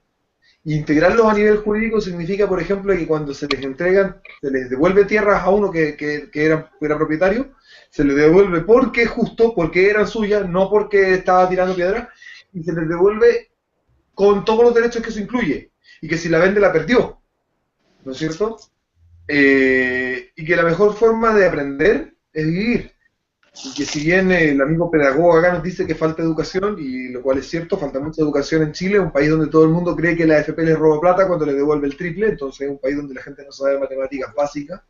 Y integrarlos a nivel jurídico significa, por ejemplo, que cuando se les devuelve tierras a uno que era propietario, se les devuelve porque es justo, porque eran suyas, no porque estaba tirando piedras, y se les devuelve con todos los derechos que eso incluye, y que si la vende la perdió, ¿no es cierto? Y que la mejor forma de aprender es vivir, y que si bien el amigo pedagogo acá nos dice que falta educación, y lo cual es cierto, falta mucha educación en Chile, un país donde todo el mundo cree que la AFP les roba plata cuando le devuelve el triple, entonces es un país donde la gente no sabe matemáticas básicas.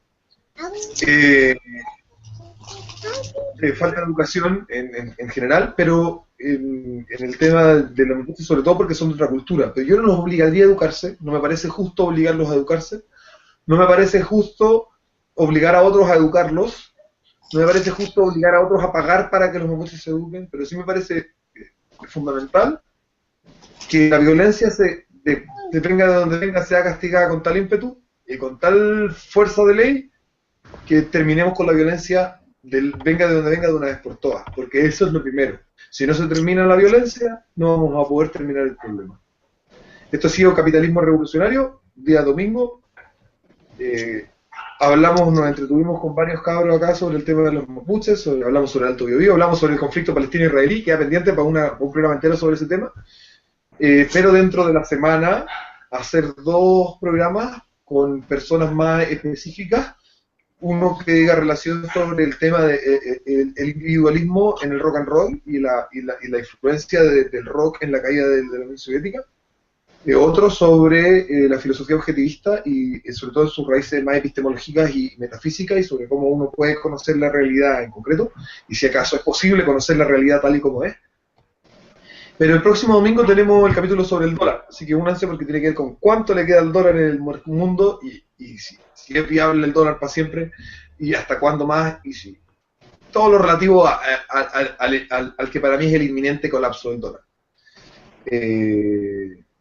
Falta educación en general, pero en el tema de la mujer, sobre todo porque son de otra cultura. Pero yo no los obligaría a educarse, no me parece justo obligarlos a educarse, no me parece justo obligar a otros a educarlos, no me parece justo obligar a otros a pagar para que los mapuches se eduquen, pero sí me parece fundamental que la violencia venga de donde venga, sea castigada con tal ímpetu y con tal fuerza de ley que terminemos con la violencia venga de donde venga de una vez por todas, porque eso es lo primero. Si no se termina la violencia, no vamos a poder terminar el problema. Esto ha sido Capitalismo Revolucionario, día domingo. Nos entretuvimos con varios cabros acá sobre el tema de los mapuches, hablamos sobre el Alto Biobío, hablamos sobre el conflicto palestino-israelí, queda pendiente para un programa entero sobre ese tema, pero dentro de la semana hacer 2 programas con personas más específicas, uno que diga relación sobre el tema del individualismo en el rock and roll y la influencia del rock en la caída de la Unión Soviética, otro sobre la filosofía objetivista y sobre todo en sus raíces más epistemológicas y metafísicas, y sobre cómo uno puede conocer la realidad en concreto y si acaso es posible conocer la realidad tal y como es. Pero el próximo domingo tenemos el capítulo sobre el dólar, así que únanse porque tiene que ver con cuánto le queda al dólar en el mundo y si es viable el dólar para siempre y hasta cuándo más y si todo lo relativo al que para mí es el inminente colapso del dólar.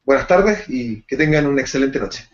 Buenas tardes y que tengan una excelente noche.